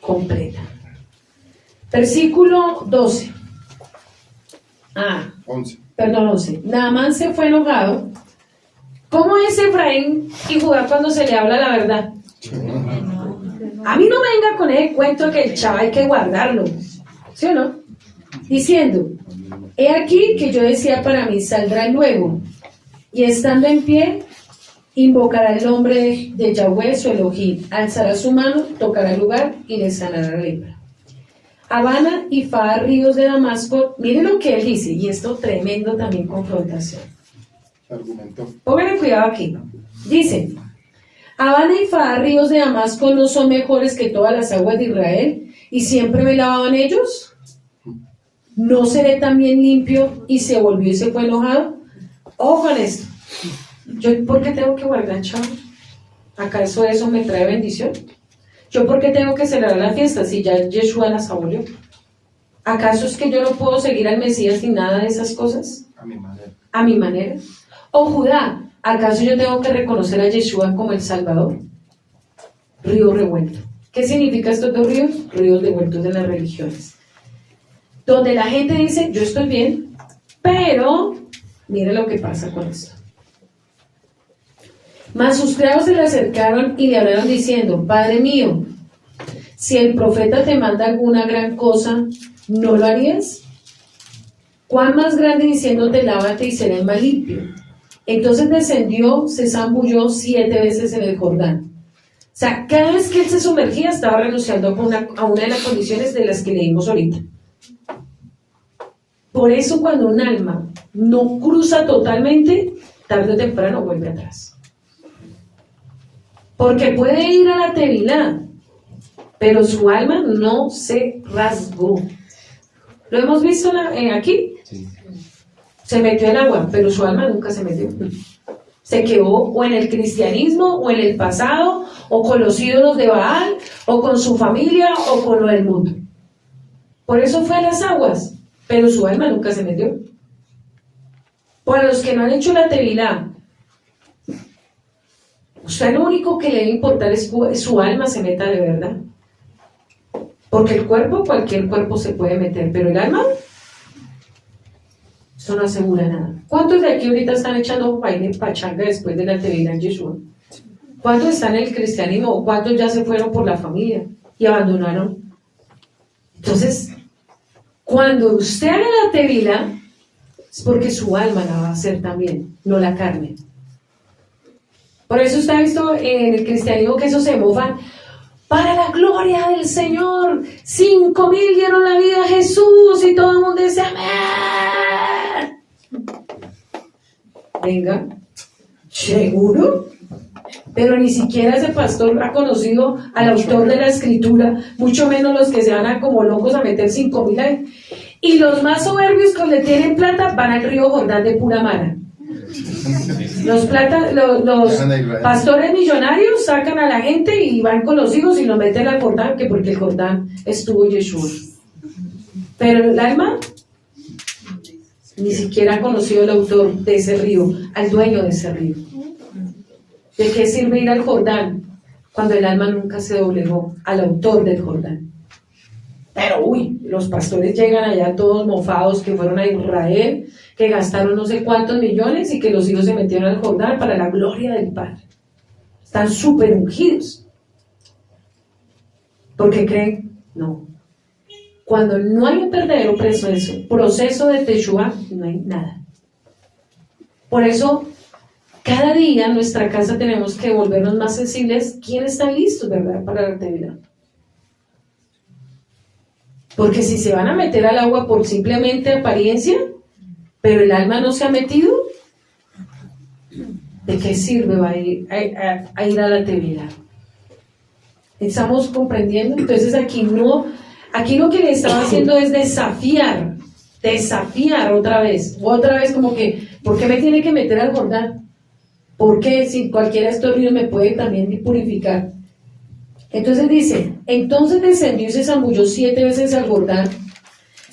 Completa. Versículo 12. 11. Naamán se fue enojado. ¿Cómo es Efraín y Judá cuando se le habla la verdad? A mí no me venga con el cuento que el Shabbat hay que guardarlo. ¿Sí o no? Diciendo, he aquí que yo decía para mí, saldrá luego, y estando en pie, invocará el nombre de Yahweh su Elohim, alzará su mano, tocará el lugar y le sanará la lepra. Habana y Faa, ríos de Damasco, miren lo que él dice, y esto tremendo también confrontación. Pónganle cuidado aquí. Dice, Habana y Faa, ríos de Damasco, ¿no son mejores que todas las aguas de Israel? ¿Y siempre me lavaban ellos? ¿No seré también limpio? Y se volvió y se fue enojado. Ojo con esto. ¿Yo por qué tengo que guardar Shabbat? ¿Acaso eso me trae bendición? ¿Yo por qué tengo que celebrar la fiesta si ya Yeshua las abolió? ¿Acaso es que yo no puedo seguir al Mesías ni nada de esas cosas? A mi manera. ¿A mi manera? ¿O Judá? ¿Acaso yo tengo que reconocer a Yeshua como el Salvador? Río revuelto. ¿Qué significa estos dos ríos? Ríos revueltos de las religiones. Donde la gente dice, yo estoy bien, pero mire lo que pasa con esto. Mas sus criados se le acercaron y le hablaron diciendo, Padre mío, si el profeta te manda alguna gran cosa, ¿no lo harías? ¿Cuán más grande diciéndote lávate y serás más limpio? Entonces descendió, se zambulló 7 veces en el Jordán. O sea, cada vez que él se sumergía estaba renunciando a una de las condiciones de las que leímos ahorita. Por eso cuando un alma no cruza totalmente, tarde o temprano vuelve atrás. Porque puede ir a la Tevilá, pero su alma no se rasgó. ¿Lo hemos visto aquí? Sí. Se metió en agua, pero su alma nunca se metió. Se quedó o en el cristianismo, o en el pasado, o con los ídolos de Baal, o con su familia, o con lo del mundo. Por eso fue a las aguas, pero su alma nunca se metió. Para los que no han hecho la Tevilá, usted lo único que le debe importar es que su alma se meta de verdad. Porque el cuerpo, cualquier cuerpo se puede meter, pero el alma, eso no asegura nada. ¿Cuántos de aquí ahorita están echando baile pachanga después de la Tevilá en Yeshua? ¿Cuántos están en el cristianismo? ¿O cuántos ya se fueron por la familia y abandonaron? Entonces, cuando usted haga la Tevilá, es porque su alma la va a hacer también, no la carne. Por eso usted ha visto en el cristianismo que eso se mofan. Para la gloria del Señor, 5,000 dieron la vida a Jesús y todo el mundo dice amén. Venga, ¿seguro? Pero ni siquiera ese pastor ha conocido al autor de la escritura, mucho menos los que se van a como locos a meter 5,000 ahí. Y los más soberbios que le tienen plata van al río Jordán de pura mara. Los pastores millonarios sacan a la gente y van con los hijos y los meten al Jordán, que porque el Jordán estuvo Yeshua. Pero el alma ni siquiera ha conocido el autor de ese río, al dueño de ese río. ¿De qué sirve ir al Jordán cuando el alma nunca se doblegó al autor del Jordán? Pero los pastores llegan allá todos mofados que fueron a Israel, que gastaron no sé cuántos millones y que los hijos se metieron al Jordán para la gloria del Padre. Están súper ungidos. ¿Por qué creen? No. Cuando no hay un verdadero proceso de Teshuvá, no hay nada. Por eso, cada día en nuestra casa tenemos que volvernos más sensibles. ¿Quiénes están listos, verdad, para la Tevilá? Porque si se van a meter al agua por simplemente apariencia, pero el alma no se ha metido, ¿de qué sirve va a ir a la Tevilá? ¿Estamos comprendiendo? Entonces aquí lo que le estaba haciendo es desafiar otra vez como que, ¿por qué me tiene que meter al Jordán? ¿Por qué si cualquiera de estos ríos me puede también purificar? Entonces dice, entonces descendió y se zambulló 7 veces al Jordán,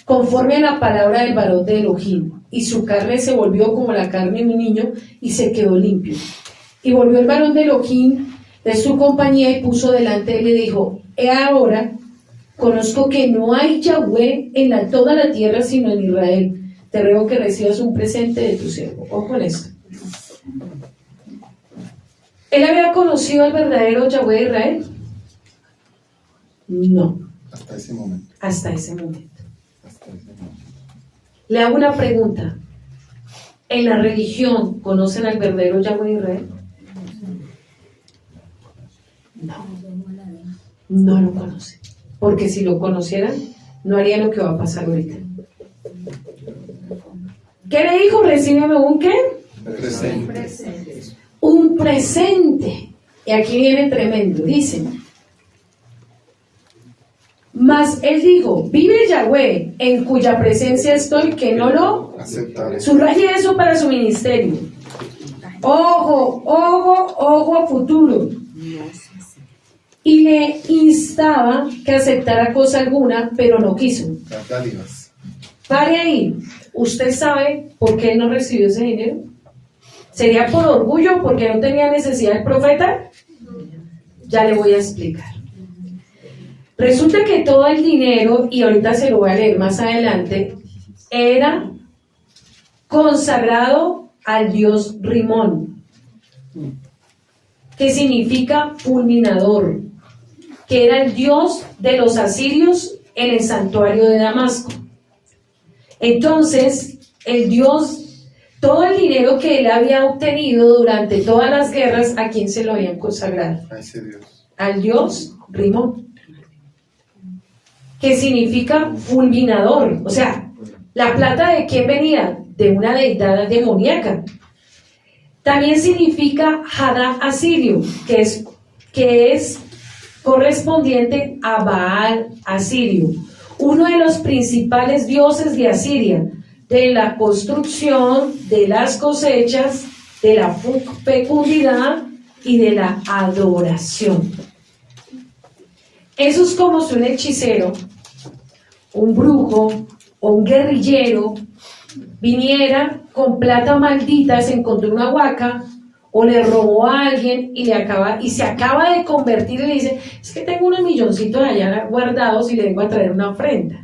conforme a la palabra del varón de Elohim, y su carne se volvió como la carne de un niño, y se quedó limpio. Y volvió el varón de Elohim de su compañía, y puso delante de él y le dijo, he ahora, conozco que no hay Yahweh en toda la tierra, sino en Israel. Te ruego que recibas un presente de tu siervo. Ojo con esto. ¿Él había conocido al verdadero Yahweh de Israel? No. Hasta ese momento. Le hago una pregunta. ¿En la religión conocen al verdadero Yahweh de Israel? No lo conocen. Porque si lo conocieran, no haría lo que va a pasar ahorita. ¿Qué le dijo? Recíbeme un ¿qué? Presente. Un presente. Y aquí viene tremendo. Dice, mas él dijo, vive Yahweh, en cuya presencia estoy, que no lo aceptaré. Subraye eso para su ministerio. Ojo a futuro. Y le instaba que aceptara cosa alguna, pero no quiso. Pare ahí. ¿Usted sabe por qué él no recibió ese dinero? ¿Sería por orgullo, porque no tenía necesidad del profeta? Ya le voy a explicar. Resulta que todo el dinero, y ahorita se lo voy a leer más adelante, era consagrado al dios Rimón, que significa fulminador, que era el dios de los asirios en el santuario de Damasco. Entonces, el Dios, todo el dinero que él había obtenido durante todas las guerras, ¿a quién se lo habían consagrado? A ese Dios. Al Dios Rimón, que significa fulminador. O sea, ¿la plata de quién venía? De una deidad demoníaca. También significa Hadá asirio, que es correspondiente a Baal asirio, uno de los principales dioses de Asiria, de la construcción, de las cosechas, de la fecundidad y de la adoración. Eso es como si un hechicero, un brujo o un guerrillero viniera con plata maldita, se encontró una huaca o le robó a alguien y se acaba de convertir y le dice, es que tengo unos milloncitos allá guardados y le vengo a traer una ofrenda.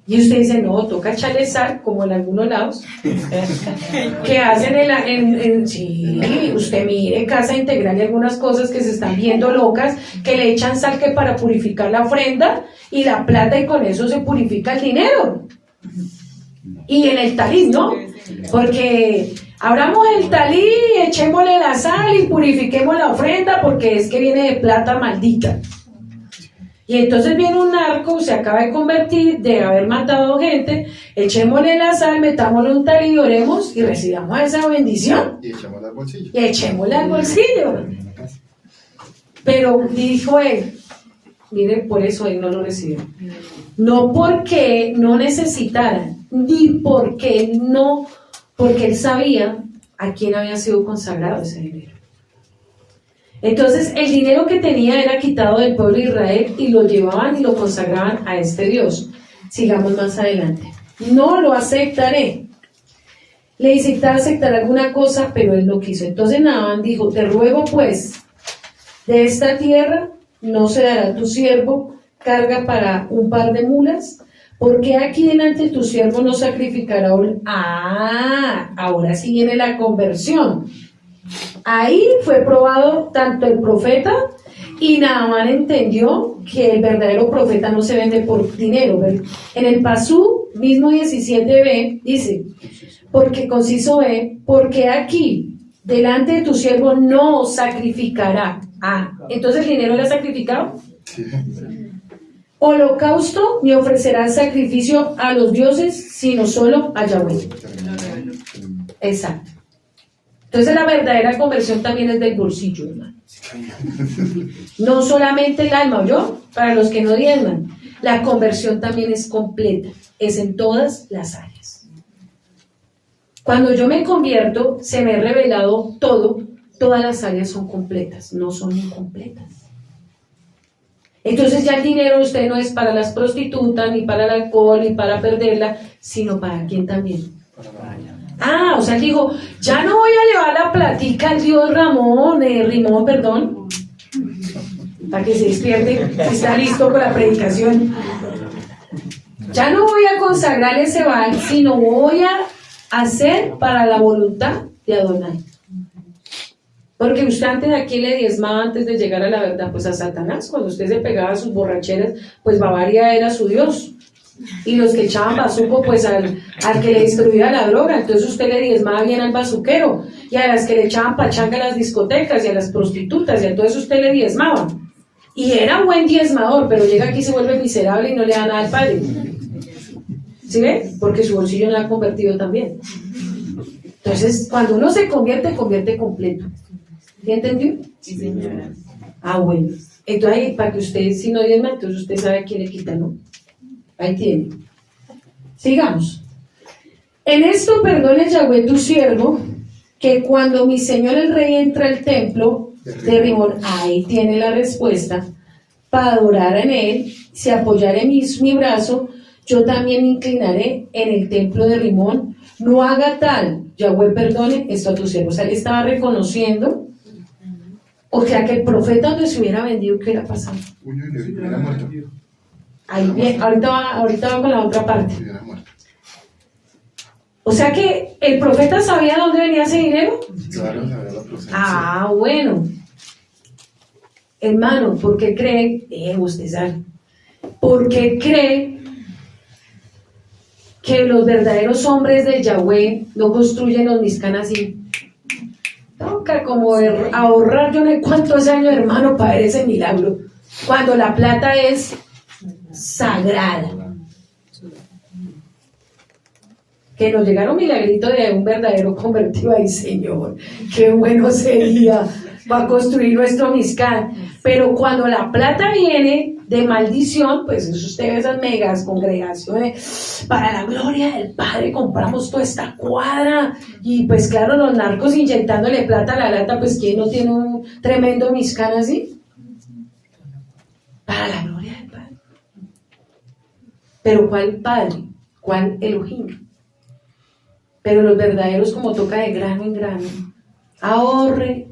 Y usted dice, no, toca echarle sal, como en algunos lados, que hacen sí, usted mire, Casa Integral y algunas cosas que se están viendo locas, que le echan sal que para purificar la ofrenda y la plata y con eso se purifica el dinero. Y en el talí, ¿no? Porque abramos el talí, echémosle la sal y purifiquemos la ofrenda porque es que viene de plata maldita. Y entonces viene un narco, se acaba de convertir, de haber matado gente, echémosle la sal, metámosle un talí, oremos y recibamos esa bendición. Y echémosla al bolsillo. Y echémosle al bolsillo. Pero dijo él, mire, por eso él no lo recibió. No porque no necesitara, ni porque él sabía a quién había sido consagrado ese dinero. Entonces el dinero que tenía era quitado del pueblo de Israel y lo llevaban y lo consagraban a este Dios. Sigamos más adelante. No lo aceptaré. Le incitaba a aceptar alguna cosa, pero él no quiso. Entonces Naamán dijo, te ruego pues, de esta tierra no se dará tu siervo carga para un par de mulas, porque aquí delante de tu siervo no sacrificará ahora sí viene la conversión. Ahí fue probado tanto el profeta y Naamán entendió que el verdadero profeta no se vende por dinero. En el Pasú mismo 17b dice, porque conciso B, porque aquí delante de tu siervo no sacrificará. Entonces el dinero era sacrificado. Sí. Holocausto ni ofrecerá sacrificio a los dioses, sino solo a Yahweh. Exacto. Entonces la verdadera conversión también es del bolsillo, hermano. No solamente el alma, ¿oyó? Para los que no diezman, la conversión también es completa, es en todas las áreas. Cuando yo me convierto, se me ha revelado todo, todas las áreas son completas, no son incompletas. Entonces ya el dinero usted no es para las prostitutas, ni para el alcohol, ni para perderla, sino para quién también. O sea, dijo, ya no voy a llevar la platica al Dios Rimón, perdón, para que se despierte, si está listo con la predicación. Ya no voy a consagrar ese Baal, sino voy a hacer para la voluntad de Adonai. Porque usted antes aquí le diezmaba antes de llegar a la verdad, pues a Satanás, cuando usted se pegaba a sus borracheras, pues Bavaria era su Dios. Y los que echaban bazuco, pues al que le distribuía la droga, entonces usted le diezmaba bien al bazuquero, y a las que le echaban pachanga a las discotecas, y a las prostitutas, y a todo eso usted le diezmaba. Y era buen diezmador, pero llega aquí y se vuelve miserable y no le da nada al Padre. ¿Sí ve? Porque su bolsillo no ha convertido también. Entonces, cuando uno se convierte completo. ¿Sí entendió? Sí, señora. Bueno. Entonces, ahí, para que usted, si no diezma, entonces usted sabe a quién le quita, ¿no? Ahí tiene. Sigamos. En esto perdone Yahweh tu siervo, que cuando mi señor el rey entra al templo de Rimón, ahí tiene la respuesta, para adorar en él, si apoyare mi brazo, yo también me inclinaré en el templo de Rimón. No haga tal, Yahweh perdone esto a tu siervo. O sea, él estaba reconociendo, o sea, que el profeta donde se hubiera vendido, ¿qué hubiera pasado? Hubiera muerto. Ahí bien, ahorita va con la otra parte. Hubiera muerto. O sea que el profeta sabía dónde venía ese dinero. Claro, sabía la procedencia. Bueno. Hermano, ¿por qué cree? Usted sabe. ¿Por qué cree que los verdaderos hombres de Yahweh no construyen los Mizcán así. Toca como ahorrar yo no sé cuántos años, hermano, para ver ese milagro, cuando la plata es sagrada. Que nos llegara un milagrito de un verdadero convertido ahí, Señor, qué bueno sería para construir nuestro Mizcán. Pero cuando la plata viene de maldición, pues eso usted ve esas megas congregaciones, para la gloria del Padre compramos toda esta cuadra, y pues claro, los narcos inyectándole plata a la lata, pues ¿quién no tiene un tremendo Mizcán así? Para la gloria del Padre. Pero ¿cuál Padre? ¿Cuál Elohim? Pero los verdaderos, como toca de grano en grano, ahorre,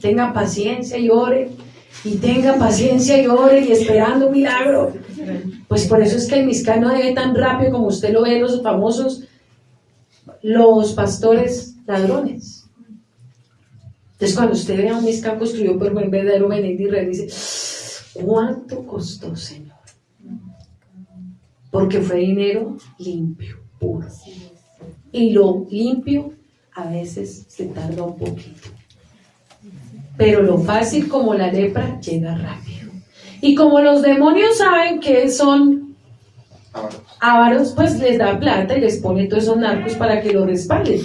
tenga paciencia y ore, y tenga paciencia y ore, y esperando un milagro. Pues por eso es que el Mizcán no debe tan rápido como usted lo ve, los famosos, los pastores ladrones. Entonces cuando usted vea un Mizcán construido por un verdadero Benet de Israel, dice, ¿cuánto costó, Señor? Porque fue dinero limpio, puro. Y lo limpio a veces se tarda un poquito. Pero lo fácil como la lepra llega rápido. Y como los demonios saben que son ávaros, pues les da plata y les pone todos esos narcos para que lo respalden.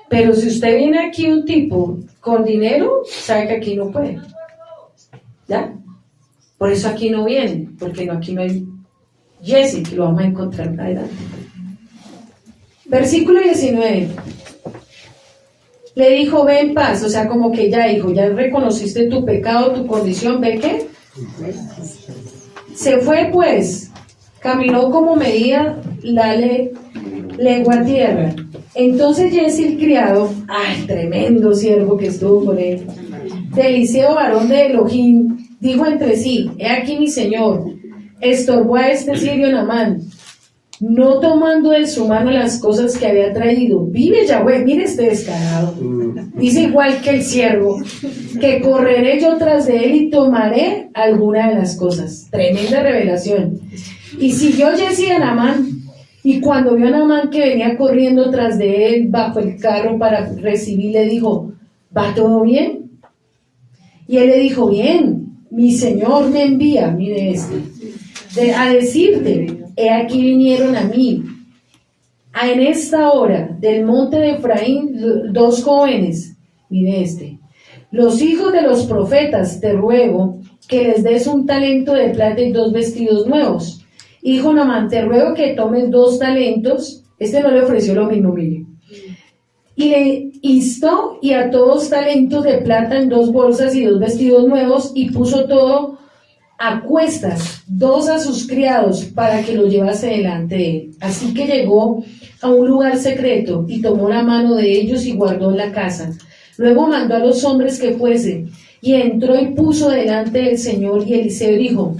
Pero si usted viene aquí un tipo con dinero, sabe que aquí no puede. ¿Ya? Por eso aquí no viene, porque no, aquí no hay Jesse, que lo vamos a encontrar adelante. Versículo 19. Le dijo, ve en paz, o sea, como que ya dijo, ya reconociste tu pecado, tu condición, ¿ve qué? Se fue pues, caminó como medía la lengua a tierra. Entonces Jesse el criado, ay, tremendo siervo que estuvo con él, de Eliseo, varón de Elohim, dijo entre sí, he aquí mi señor, estorbó a este sirio Naamán, no tomando de su mano las cosas que había traído. Vive Yahweh, mire este descarado. Dice igual que el siervo, que correré yo tras de él y tomaré alguna de las cosas. Tremenda revelación. Y siguió Jesse a Naamán, y cuando vio a Naamán que venía corriendo tras de él bajo el carro para recibir, le dijo, ¿va todo bien? Y él le dijo, bien, mi señor me envía, mire a decirte, he aquí vinieron a mí, en esta hora, del monte de Efraín, dos jóvenes, mire los hijos de los profetas, te ruego que les des un talento de plata y 2 vestidos nuevos. Hijo Naamán, te ruego que tomes 2 talentos, no le ofreció lo mismo, mire, y le instó y ató 2 talentos de plata en 2 bolsas y 2 vestidos nuevos, y puso todo a cuestas, 2 a sus criados, para que lo llevase delante de él. Así que llegó a un lugar secreto y tomó la mano de ellos y guardó en la casa. Luego mandó a los hombres que fuesen, y entró y puso delante del Señor. Y Eliseo dijo,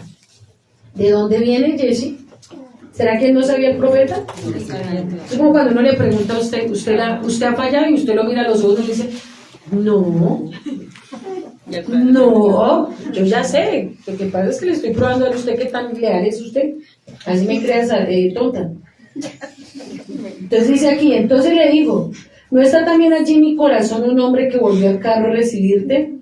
¿de dónde viene Jesse? ¿Será que él no sabía el profeta? Es como cuando uno le pregunta a usted ha fallado, y usted lo mira a los ojos y le dice, no, yo ya sé. Lo que pasa es que le estoy probando a usted qué tan leal es usted. Así me creas tonta. Entonces dice aquí, entonces le digo, ¿no está también allí en mi corazón un hombre que volvió al carro a recibirte?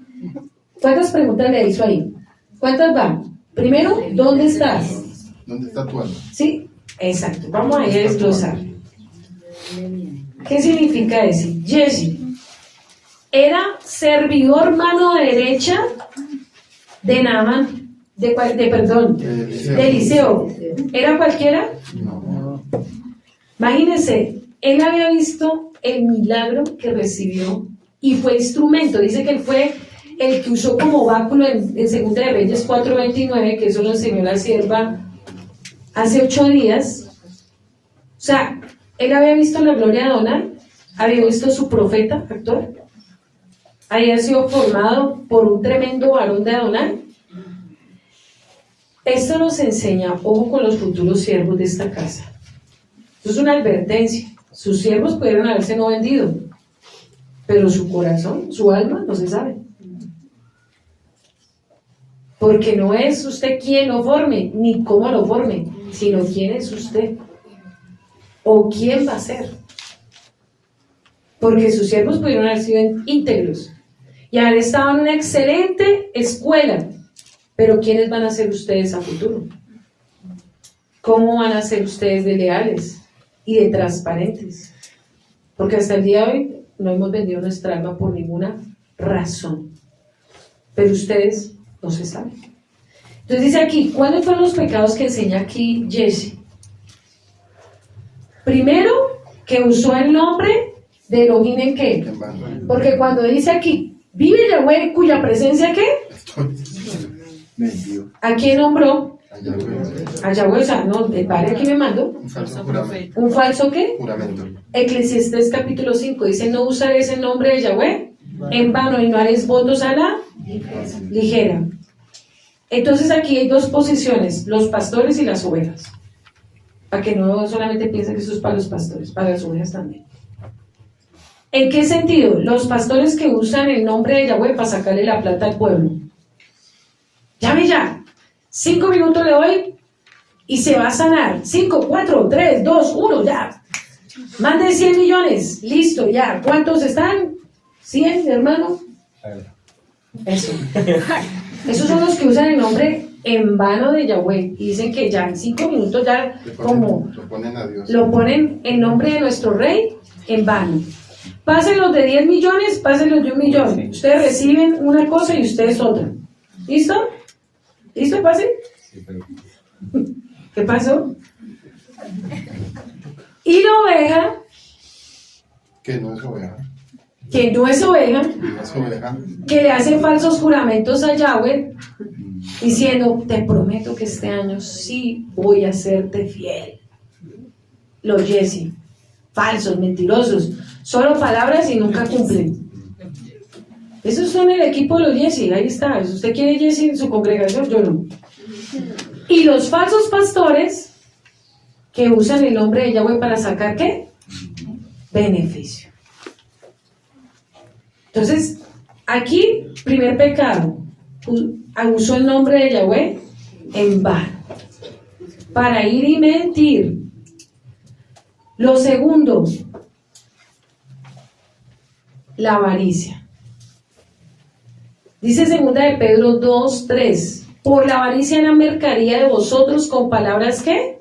¿Cuántas preguntas le hizo ahí? ¿Cuántas van? Primero, ¿dónde estás? ¿Dónde está tu alma? Sí, exacto. Vamos a ir a desglosar. ¿Qué significa decir? Jesse era servidor mano derecha de Naamán, de Eliseo. ¿Era cualquiera? No. Imagínense, él había visto el milagro que recibió y fue instrumento. Dice que él fue el que usó como báculo en 2 de Reyes 4:29, que eso lo enseñó la sierva hace 8 días. O sea, él había visto la gloria de Adonai, había visto a su profeta actuar, había sido formado por un tremendo varón de Adonai. Esto nos enseña, ojo con los futuros siervos de esta casa. Esto es una advertencia. Sus siervos pudieron haberse no vendido, pero su corazón, su alma, no se sabe. Porque no es usted quien lo forme, ni cómo lo forme, sino quién es usted. O quién va a ser. Porque sus siervos pudieron haber sido íntegros y haber estado en una excelente escuela. Pero ¿quiénes van a ser ustedes a futuro? ¿Cómo van a ser ustedes de leales y de transparentes? Porque hasta el día de hoy no hemos vendido nuestra alma por ninguna razón. Pero ustedes no se saben. Entonces dice aquí, ¿cuáles fueron los pecados que enseña aquí Jesse? Primero, que usó el nombre de Elohim en qué. Porque cuando dice aquí, vive Yahweh, cuya presencia ¿qué? ¿A quién nombró? A Yahweh, o sea, no, el padre aquí me mandó. Un falso juramento. ¿Un falso qué? Juramento. Eclesiastés capítulo 5 dice, no usaréis el nombre de Yahweh en vano y no haréis votos a la ligera. Entonces aquí hay dos posiciones, los pastores y las ovejas. Para que no solamente piensen que esto es para los pastores, para las ovejas también. ¿En qué sentido? Los pastores que usan el nombre de Yahweh para sacarle la plata al pueblo. Llame ya. 5 minutos le doy y se va a sanar. 5, 4, 3, 2, 1, ya. Mande 100 millones. Listo, ya. ¿Cuántos están? 100, hermano. Eso. Esos son los que usan el nombre en vano de Yahweh. Y dicen que ya en 5 minutos ya como lo ponen a Dios. lo ponen en nombre de nuestro rey en vano. Pasen los de 10 millones, pasen los de 1 millón. Ustedes reciben una cosa y ustedes otra. ¿Listo? ¿Listo? ¿Pase? ¿Qué pasó? Y la oveja, Que no es oveja. que no es oveja, No es oveja. que le hace falsos juramentos a Yahweh, diciendo, te prometo que este año sí voy a serte fiel. Los Jesse, falsos, mentirosos, solo palabras y nunca cumplen. Esos son el equipo de los Jesse, ahí está. Si usted quiere Jesse en su congregación, yo no. Y los falsos pastores que usan el nombre de Yahweh para sacar ¿qué? Beneficio. Entonces, aquí, primer pecado, usó el nombre de Yahweh en vano, para ir y mentir. Lo segundo, la avaricia. Dice segunda de Pedro 2:3, por la avaricia en la mercadería de vosotros con palabras ¿qué?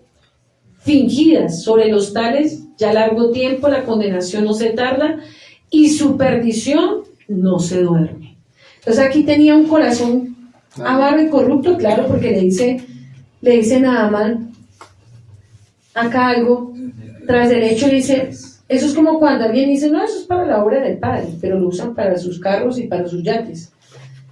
Fingidas, sobre los tales ya largo tiempo la condenación no se tarda y su perdición no se duerme. Entonces aquí tenía un corazón avaro y corrupto, claro, porque le dice nada mal acá algo, tras derecho dice, eso es como cuando alguien dice, no, eso es para la obra del Padre, pero lo usan para sus carros y para sus yates.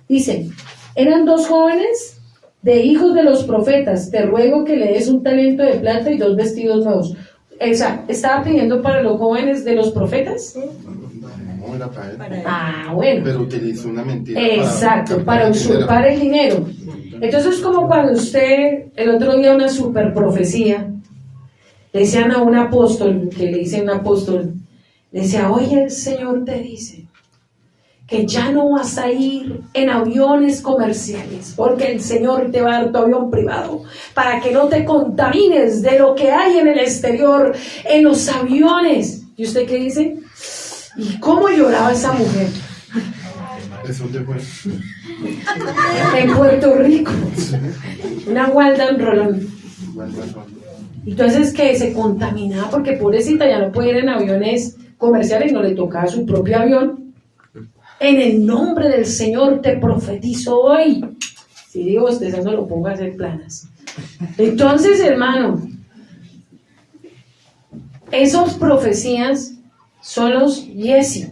Dice, eran 2 jóvenes de hijos de los profetas, te ruego que le des un talento de plata y 2 vestidos nuevos. ¿Estaba pidiendo para los jóvenes de los profetas? No, era para él. Ah, bueno. Pero utilizó una mentira. Exacto, para usurpar el dinero. Entonces es como cuando usted, el otro día una super profecía, le decían a un apóstol, que le dice un apóstol, le decía, oye, el Señor te dice que ya no vas a ir en aviones comerciales, porque el Señor te va a dar tu avión privado, para que no te contamines de lo que hay en el exterior, en los aviones. ¿Y usted qué dice? ¿Y cómo lloraba esa mujer? Eso te fue. En Puerto Rico. Una Walda en Rolón. Entonces que se contaminaba porque pobrecita ya no puede ir en aviones comerciales, no le tocaba su propio avión. En el nombre del Señor te profetizo hoy. Si digo, usted no lo ponga a hacer planas. Entonces, hermano, esas profecías son los Jesse.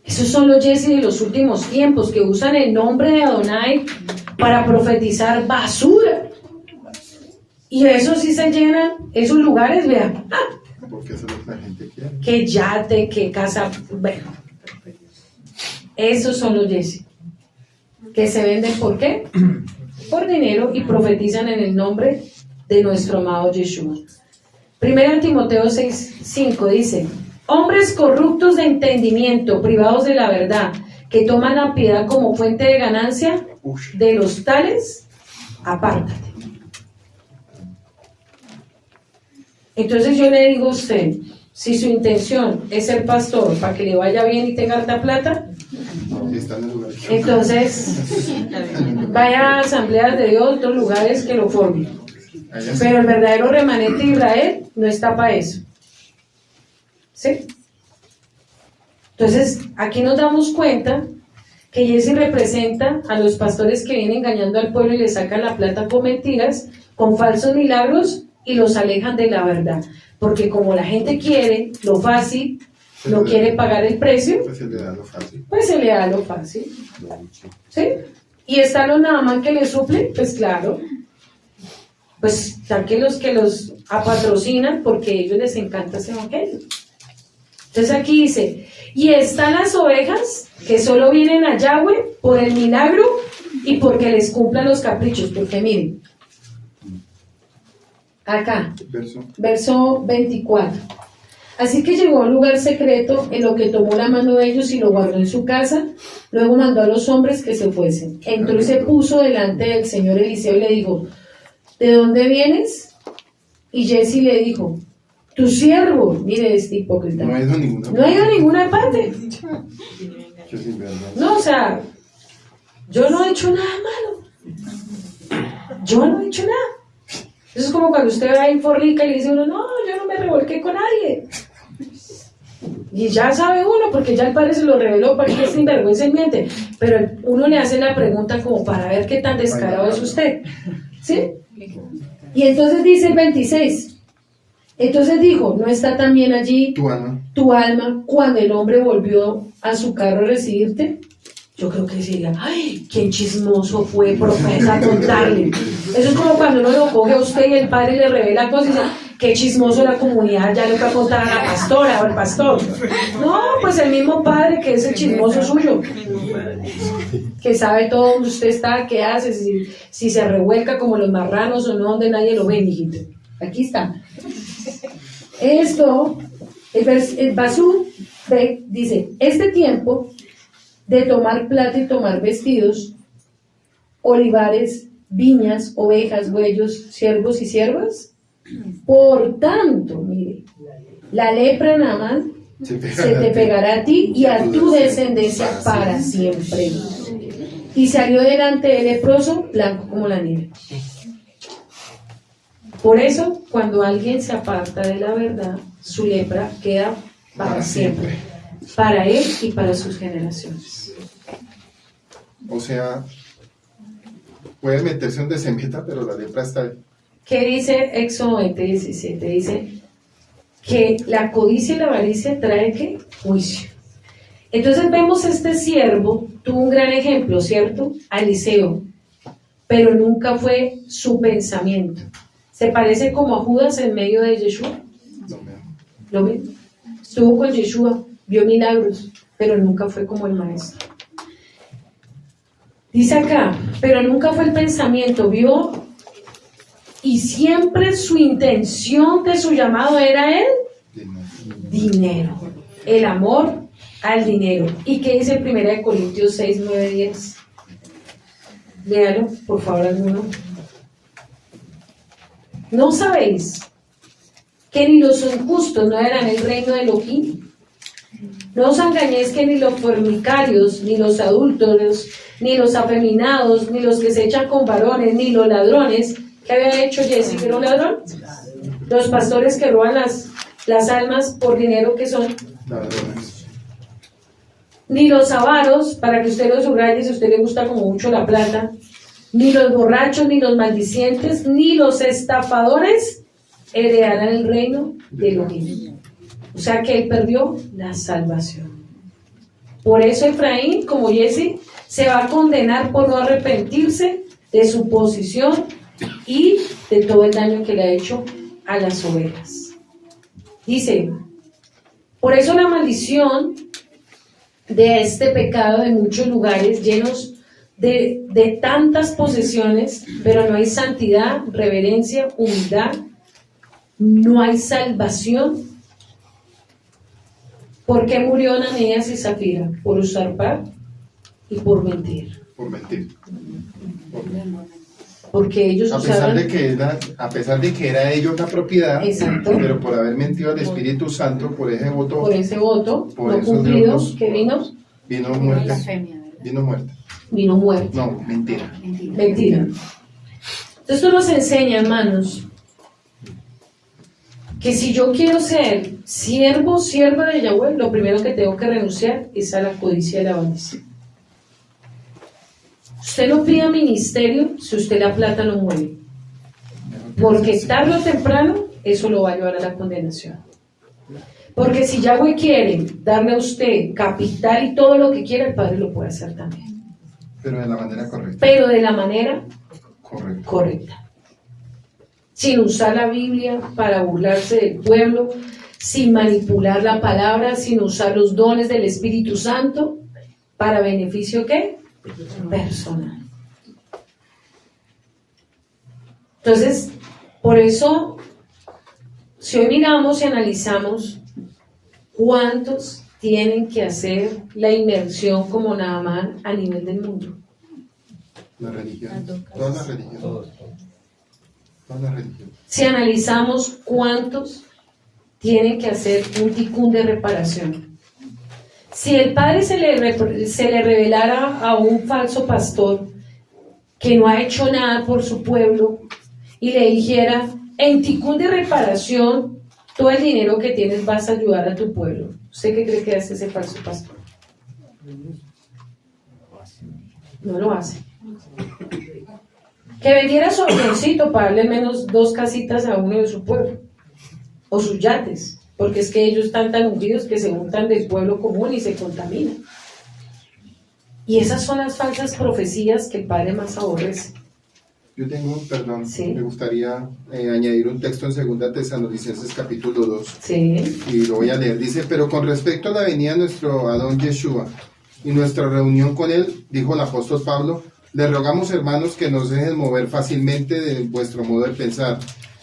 Esos son los Jesse de los últimos tiempos que usan el nombre de Adonai para profetizar basura. Y eso sí se llenan, esos lugares, vean. Porque eso es lo que la gente quiere. Que yate, que casa, bueno. Esos son los Jesse. Que se venden ¿por qué? Por dinero y profetizan en el nombre de nuestro amado Yeshua. 1 Timoteo 6:5 dice, Hombres corruptos de entendimiento, privados de la verdad, que toman la piedad como fuente de ganancia, de los tales, apártate. Entonces yo le digo a usted, si su intención es ser pastor para que le vaya bien y tenga harta plata, entonces vaya a asambleas de Dios, otros lugares que lo formen. Pero el verdadero remanente de Israel no está para eso. ¿Sí? Entonces, aquí nos damos cuenta que Jesse representa a los pastores que vienen engañando al pueblo y le sacan la plata con mentiras, con falsos milagros y los alejan de la verdad. Porque como la gente quiere lo fácil, no quiere pagar el precio, pues se le da lo fácil. Pues se le da lo fácil. ¿Sí? Y están los nada más que le suplen, pues claro. Pues saquen los que los patrocinan porque a ellos les encanta ese evangelio. Entonces aquí dice, y están las ovejas que solo vienen a Yahweh por el milagro y porque les cumplan los caprichos. Porque miren, acá, verso 24. Así que llegó a un lugar secreto en lo que tomó la mano de ellos y lo guardó en su casa. Luego mandó a los hombres que se fuesen. Entró y se puso delante del señor Eliseo y le dijo, ¿de dónde vienes? Y Jesse le dijo, tu siervo, mire este hipócrita, No ha ido a ninguna parte. No, o sea, yo no he hecho nada malo. Yo no he hecho nada. Eso es como cuando usted va en Forlica y le dice uno, no, yo no me revolqué con nadie. Y ya sabe uno, porque ya el padre se lo reveló para que sinvergüenza y miente. Pero uno le hace la pregunta como para ver qué tan descarado es usted. ¿Sí? Y entonces dice el 26. Entonces dijo, ¿no está también allí tu alma cuando el hombre volvió a su carro a recibirte? Yo creo que sería, ay, quién chismoso fue, profeta, a contarle. Eso es como cuando uno lo coge a usted y el padre le revela cosas y dice, qué chismoso la comunidad, ya le fue a contar a la pastora o al pastor. No, pues el mismo padre que es el chismoso suyo, que sabe todo donde usted está, qué hace, si se revuelca como los marranos o no, donde nadie lo ve, mijito. Aquí está. Esto, el Basú dice, este tiempo de tomar plata y tomar vestidos, olivares, viñas, ovejas, bueyos, siervos y siervas. Por tanto, mire, la lepra Naamán se te pegará a ti y a tu descendencia para siempre. Y salió delante del leproso blanco como la nieve. Por eso, cuando alguien se aparta de la verdad, su lepra queda para siempre, para él y para sus generaciones. O sea, puede meterse donde se meta, pero la lepra está ahí. ¿Qué dice Éxodo 20:17? Dice que la codicia y la avaricia trae ¿qué? Juicio. Entonces vemos este siervo, tuvo un gran ejemplo, ¿cierto? A Eliseo, pero nunca fue su pensamiento. ¿Se parece como a Judas en medio de Yeshua? ¿Lo ven? Estuvo con Yeshua, vio milagros, pero nunca fue como el maestro. Dice acá, pero nunca fue el pensamiento, vio, y siempre su intención de su llamado era el dinero, el amor al dinero. ¿Y qué dice 1 Corintios 6, 9, 10? Léalo, por favor, alguno. ¿No sabéis que ni los injustos no eran el reino de Elohim? No os engañéis que ni los fornicarios, ni los adúlteros, ni los afeminados, ni los que se echan con varones, ni los ladrones. ¿Qué había hecho Jesse? ¿Era un ladrón? Los pastores que roban las almas por dinero, que son Ladrones. Ni los avaros, para que usted los subraye si a usted le gusta como mucho la plata, ni los borrachos, ni los maldicientes, ni los estafadores heredarán el reino de Elohim. O sea que él perdió la salvación. Por eso Efraín, como Jesse, se va a condenar por no arrepentirse de su posición y de todo el daño que le ha hecho a las ovejas. Dice, por eso la maldición de este pecado de muchos lugares llenos de tantas posesiones, pero no hay santidad, reverencia, humildad, no hay salvación. ¿Por qué murió Ananías y Zafira? Por usurpar y por mentir. Por mentir. Porque ellos A pesar usaban... de que era ellos la propiedad, Exacto. pero por haber mentido al Espíritu Santo, por ese voto, Por ese voto por no eso cumplido, Dios ¿qué vino? vino muerte. Blasfemia, ¿verdad? Vino muerte. Vino muerte. No, mentira. Mentira. Mentira. Entonces esto nos enseña, hermanos, que si yo quiero ser sierva de Yahweh, lo primero que tengo que renunciar es a la codicia y la avaricia. Usted no pida ministerio si usted la plata no mueve, porque tarde o temprano eso lo va a llevar a la condenación. Porque si Yahweh quiere darle a usted capital y todo lo que quiera, el Padre lo puede hacer también, Pero de la manera correcta. pero de la manera Correcto. correcta, sin usar la Biblia para burlarse del pueblo, sin manipular la palabra, sin usar los dones del Espíritu Santo para beneficio ¿qué? Personal. Entonces, por eso, si hoy miramos y analizamos cuántos tienen que hacer la inmersión como Naamán a nivel del mundo. La religión. Todas las religiones. Todas las religiones. Si analizamos cuántos tienen que hacer un ticún de reparación. Si el padre se le revelara a un falso pastor que no ha hecho nada por su pueblo y le dijera, en ticún de reparación, todo el dinero que tienes vas a ayudar a tu pueblo. ¿Usted qué cree que hace ese falso pastor? No lo hace. Que vendiera su avioncito para darle menos 2 casitas a uno de su pueblo, o sus yates, porque es que ellos están tan ungidos que se untan del pueblo común y se contaminan. Y esas son las falsas profecías que el Padre más aborrece. Yo tengo, perdón, Sí. me gustaría añadir un texto en 2 Tesalonicenses capítulo 2. Sí, Y lo voy a leer. Dice, pero con respecto a la venida de nuestro Adón Yeshua y nuestra reunión con él, dijo el apóstol Pablo, les rogamos, hermanos, que nos dejen mover fácilmente de vuestro modo de pensar,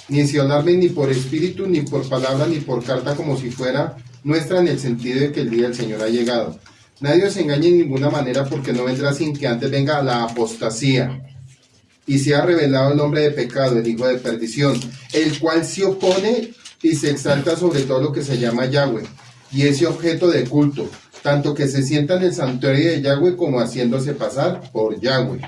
ni ensiolarme ni por espíritu, ni por palabra, ni por carta, como si fuera nuestra, en el sentido de que el día del Señor ha llegado. Nadie os engañe en ninguna manera, porque no vendrá sin que antes venga la apostasía, y se ha revelado el hombre de pecado, el hijo de perdición, el cual se opone y se exalta sobre todo lo que se llama Yahweh, y ese objeto de culto, tanto que se sienta en el santuario de Yahweh como haciéndose pasar por Yahweh.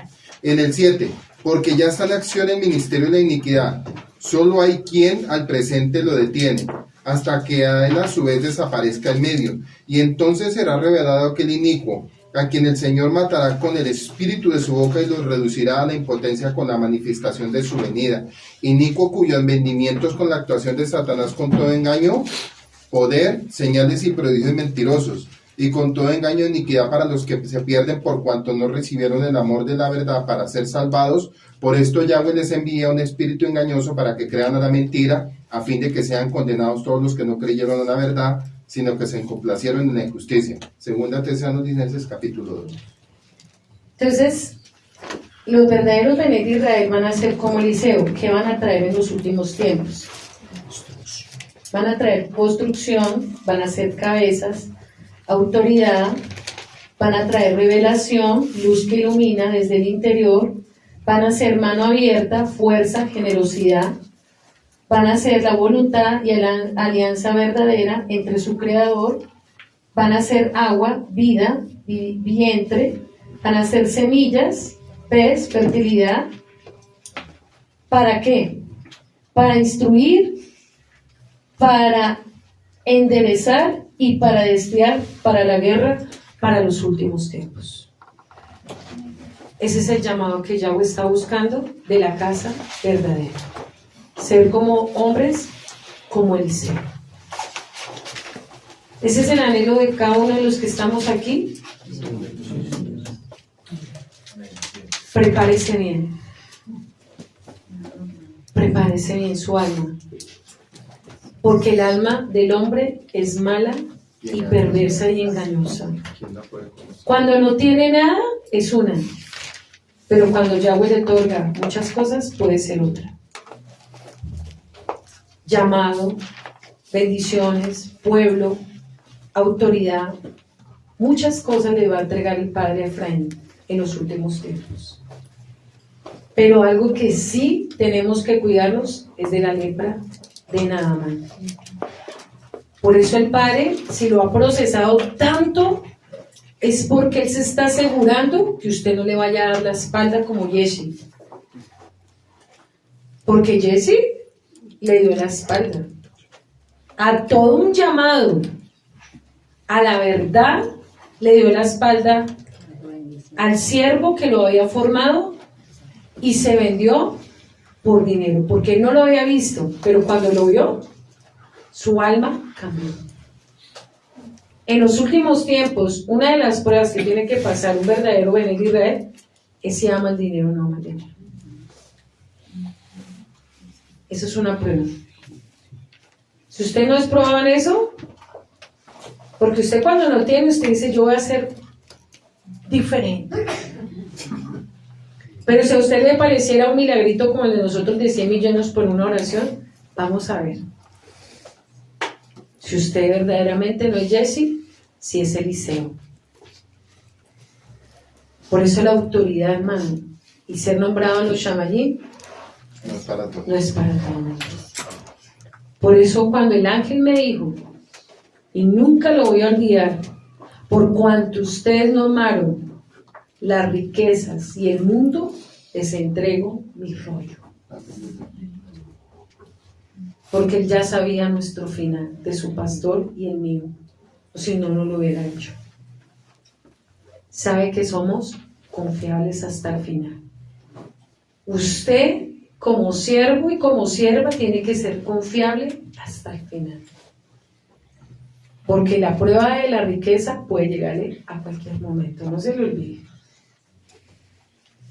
En el 7, porque ya está en acción el ministerio de la iniquidad, solo hay quien al presente lo detiene, hasta que a él a su vez desaparezca en medio, y entonces será revelado aquel inicuo, a quien el Señor matará con el espíritu de su boca y los reducirá a la impotencia con la manifestación de su venida. Inicuo cuyos entendimientos con la actuación de Satanás con todo engaño, poder, señales y prodigios mentirosos, y con todo engaño de iniquidad para los que se pierden por cuanto no recibieron el amor de la verdad para ser salvados. Por esto Yahweh les envía un espíritu engañoso para que crean a la mentira, a fin de que sean condenados todos los que no creyeron a la verdad, sino que se complacieron en la injusticia. 2 Tesalonicenses capítulo 2. entonces los verdaderos Benet de Israel van a ser como Eliseo. ¿Qué van a traer en los últimos tiempos? Van a traer construcción, van a ser cabezas, autoridad, van a traer revelación, luz que ilumina desde el interior, van a ser mano abierta, fuerza, generosidad, van a ser la voluntad y la alianza verdadera entre su creador, van a ser agua, vida, vientre, van a ser semillas, pez, fertilidad. ¿Para qué? Para instruir, para enderezar y para desviar para la guerra, para los últimos tiempos. Ese es el llamado que Yahweh está buscando de la casa verdadera. Ser como hombres, como Eliseo. Ese es el anhelo de cada uno de los que estamos aquí. Prepárese bien. Prepárese bien su alma. Porque el alma del hombre es mala y perversa y engañosa. Cuando no tiene nada, es una. Pero cuando Yahweh le otorga muchas cosas, puede ser otra. Llamado, bendiciones, pueblo, autoridad, muchas cosas le va a entregar el padre a Efraín en los últimos tiempos. Pero algo que sí tenemos que cuidarnos es de la lepra de Naamán. Por eso el padre, si lo ha procesado tanto, es porque él se está asegurando que usted no le vaya a dar la espalda como Jesse. Porque Jesse le dio la espalda a todo un llamado a la verdad, le dio la espalda al siervo que lo había formado y se vendió por dinero, porque él no lo había visto, pero cuando lo vio, su alma cambió. En los últimos tiempos, una de las pruebas que tiene que pasar un verdadero Bené de Israel es si ama el dinero o no ama el dinero. Eso es una prueba. Si usted no es probado en eso, porque usted cuando no tiene, usted dice, yo voy a ser diferente. Pero si a usted le pareciera un milagrito como el de nosotros de 100 millones por una oración, vamos a ver. Si usted verdaderamente no es Jesse, si es Eliseo. Por eso la autoridad, hermano, y ser nombrado en los Shamayim, No es para todos. no es para todos. Por eso cuando el ángel me dijo, y nunca lo voy a olvidar, por cuanto ustedes no amaron las riquezas y el mundo, les entrego mi rollo. Porque él ya sabía nuestro final, de su pastor y el mío, o si no, no lo hubiera hecho. Sabe que somos confiables hasta el final. Usted, como siervo y como sierva, tiene que ser confiable hasta el final. Porque la prueba de la riqueza puede llegarle a cualquier momento, no se le olvide.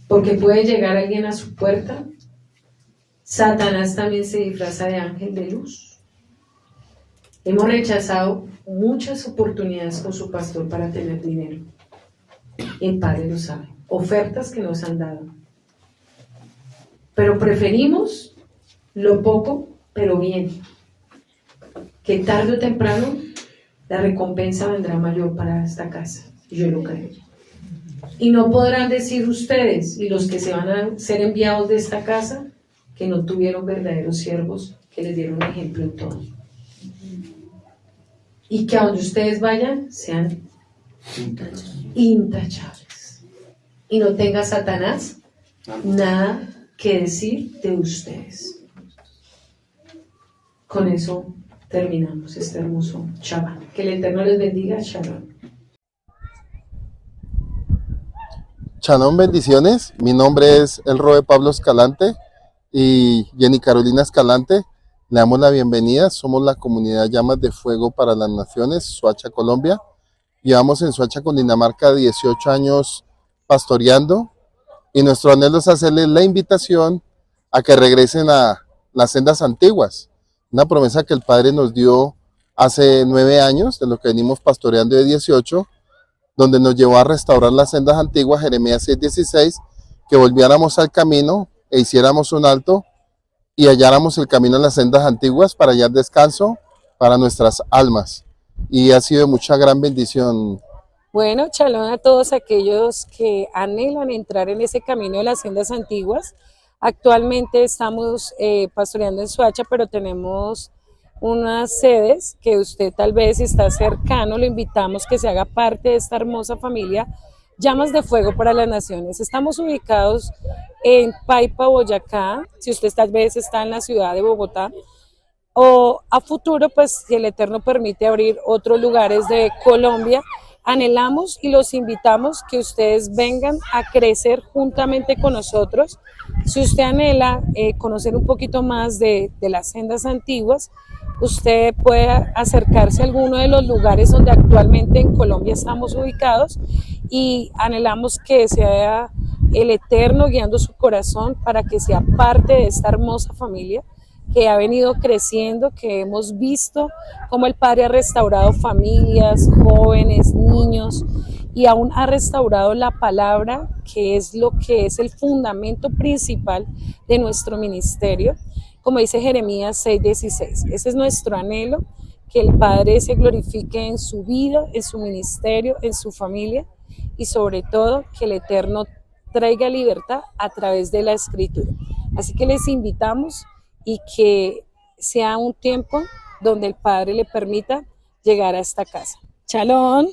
Porque puede llegar alguien a su puerta. Satanás también se disfraza de ángel de luz. Hemos rechazado muchas oportunidades con su pastor para tener dinero. El Padre lo sabe. Ofertas que nos han dado. Pero preferimos lo poco, pero bien. Que tarde o temprano la recompensa vendrá mayor para esta casa. Yo lo creo. Y no podrán decir ustedes y los que se van a ser enviados de esta casa que no tuvieron verdaderos siervos que les dieron ejemplo en todo. Y que a donde ustedes vayan sean intachables. Y no tenga Satanás nada que decir de ustedes. Con eso terminamos este hermoso Shabbat. Que el Eterno les bendiga. Shalom. Shalom, bendiciones. Mi nombre es el Roe Pablo Escalante y Jenny Carolina Escalante. Le damos la bienvenida. Somos la comunidad Llamas de Fuego para las Naciones, Soacha, Colombia. Llevamos en Soacha, Cundinamarca, 18 años pastoreando y nuestro anhelo es hacerles la invitación a que regresen a las sendas antiguas. Una promesa que el Padre nos dio hace 9 años, de lo que venimos pastoreando de 18, donde nos llevó a restaurar las sendas antiguas, Jeremías 6:16, que volviéramos al camino e hiciéramos un alto y halláramos el camino en las sendas antiguas para hallar descanso para nuestras almas. Y ha sido de mucha gran bendición. Bueno, shalom a todos aquellos que anhelan entrar en ese camino de las sendas antiguas. Actualmente estamos pastoreando en Soacha, pero tenemos unas sedes que usted tal vez si está cercano, lo invitamos que se haga parte de esta hermosa familia Llamas de Fuego para las Naciones. Estamos ubicados en Paipa, Boyacá, si usted tal vez está en la ciudad de Bogotá, o a futuro, pues si el Eterno permite abrir otros lugares de Colombia, anhelamos y los invitamos que ustedes vengan a crecer juntamente con nosotros. Si usted anhela conocer un poquito más de las sendas antiguas, usted puede acercarse a alguno de los lugares donde actualmente en Colombia estamos ubicados y anhelamos que sea el Eterno guiando su corazón para que sea parte de esta hermosa familia que ha venido creciendo, que hemos visto cómo el Padre ha restaurado familias, jóvenes, niños, y aún ha restaurado la palabra, que es lo que es el fundamento principal de nuestro ministerio, como dice Jeremías 6:16. Ese es nuestro anhelo, que el Padre se glorifique en su vida, en su ministerio, en su familia y sobre todo que el Eterno traiga libertad a través de la Escritura. Así que les invitamos y que sea un tiempo donde el Padre le permita llegar a esta casa. Shalom.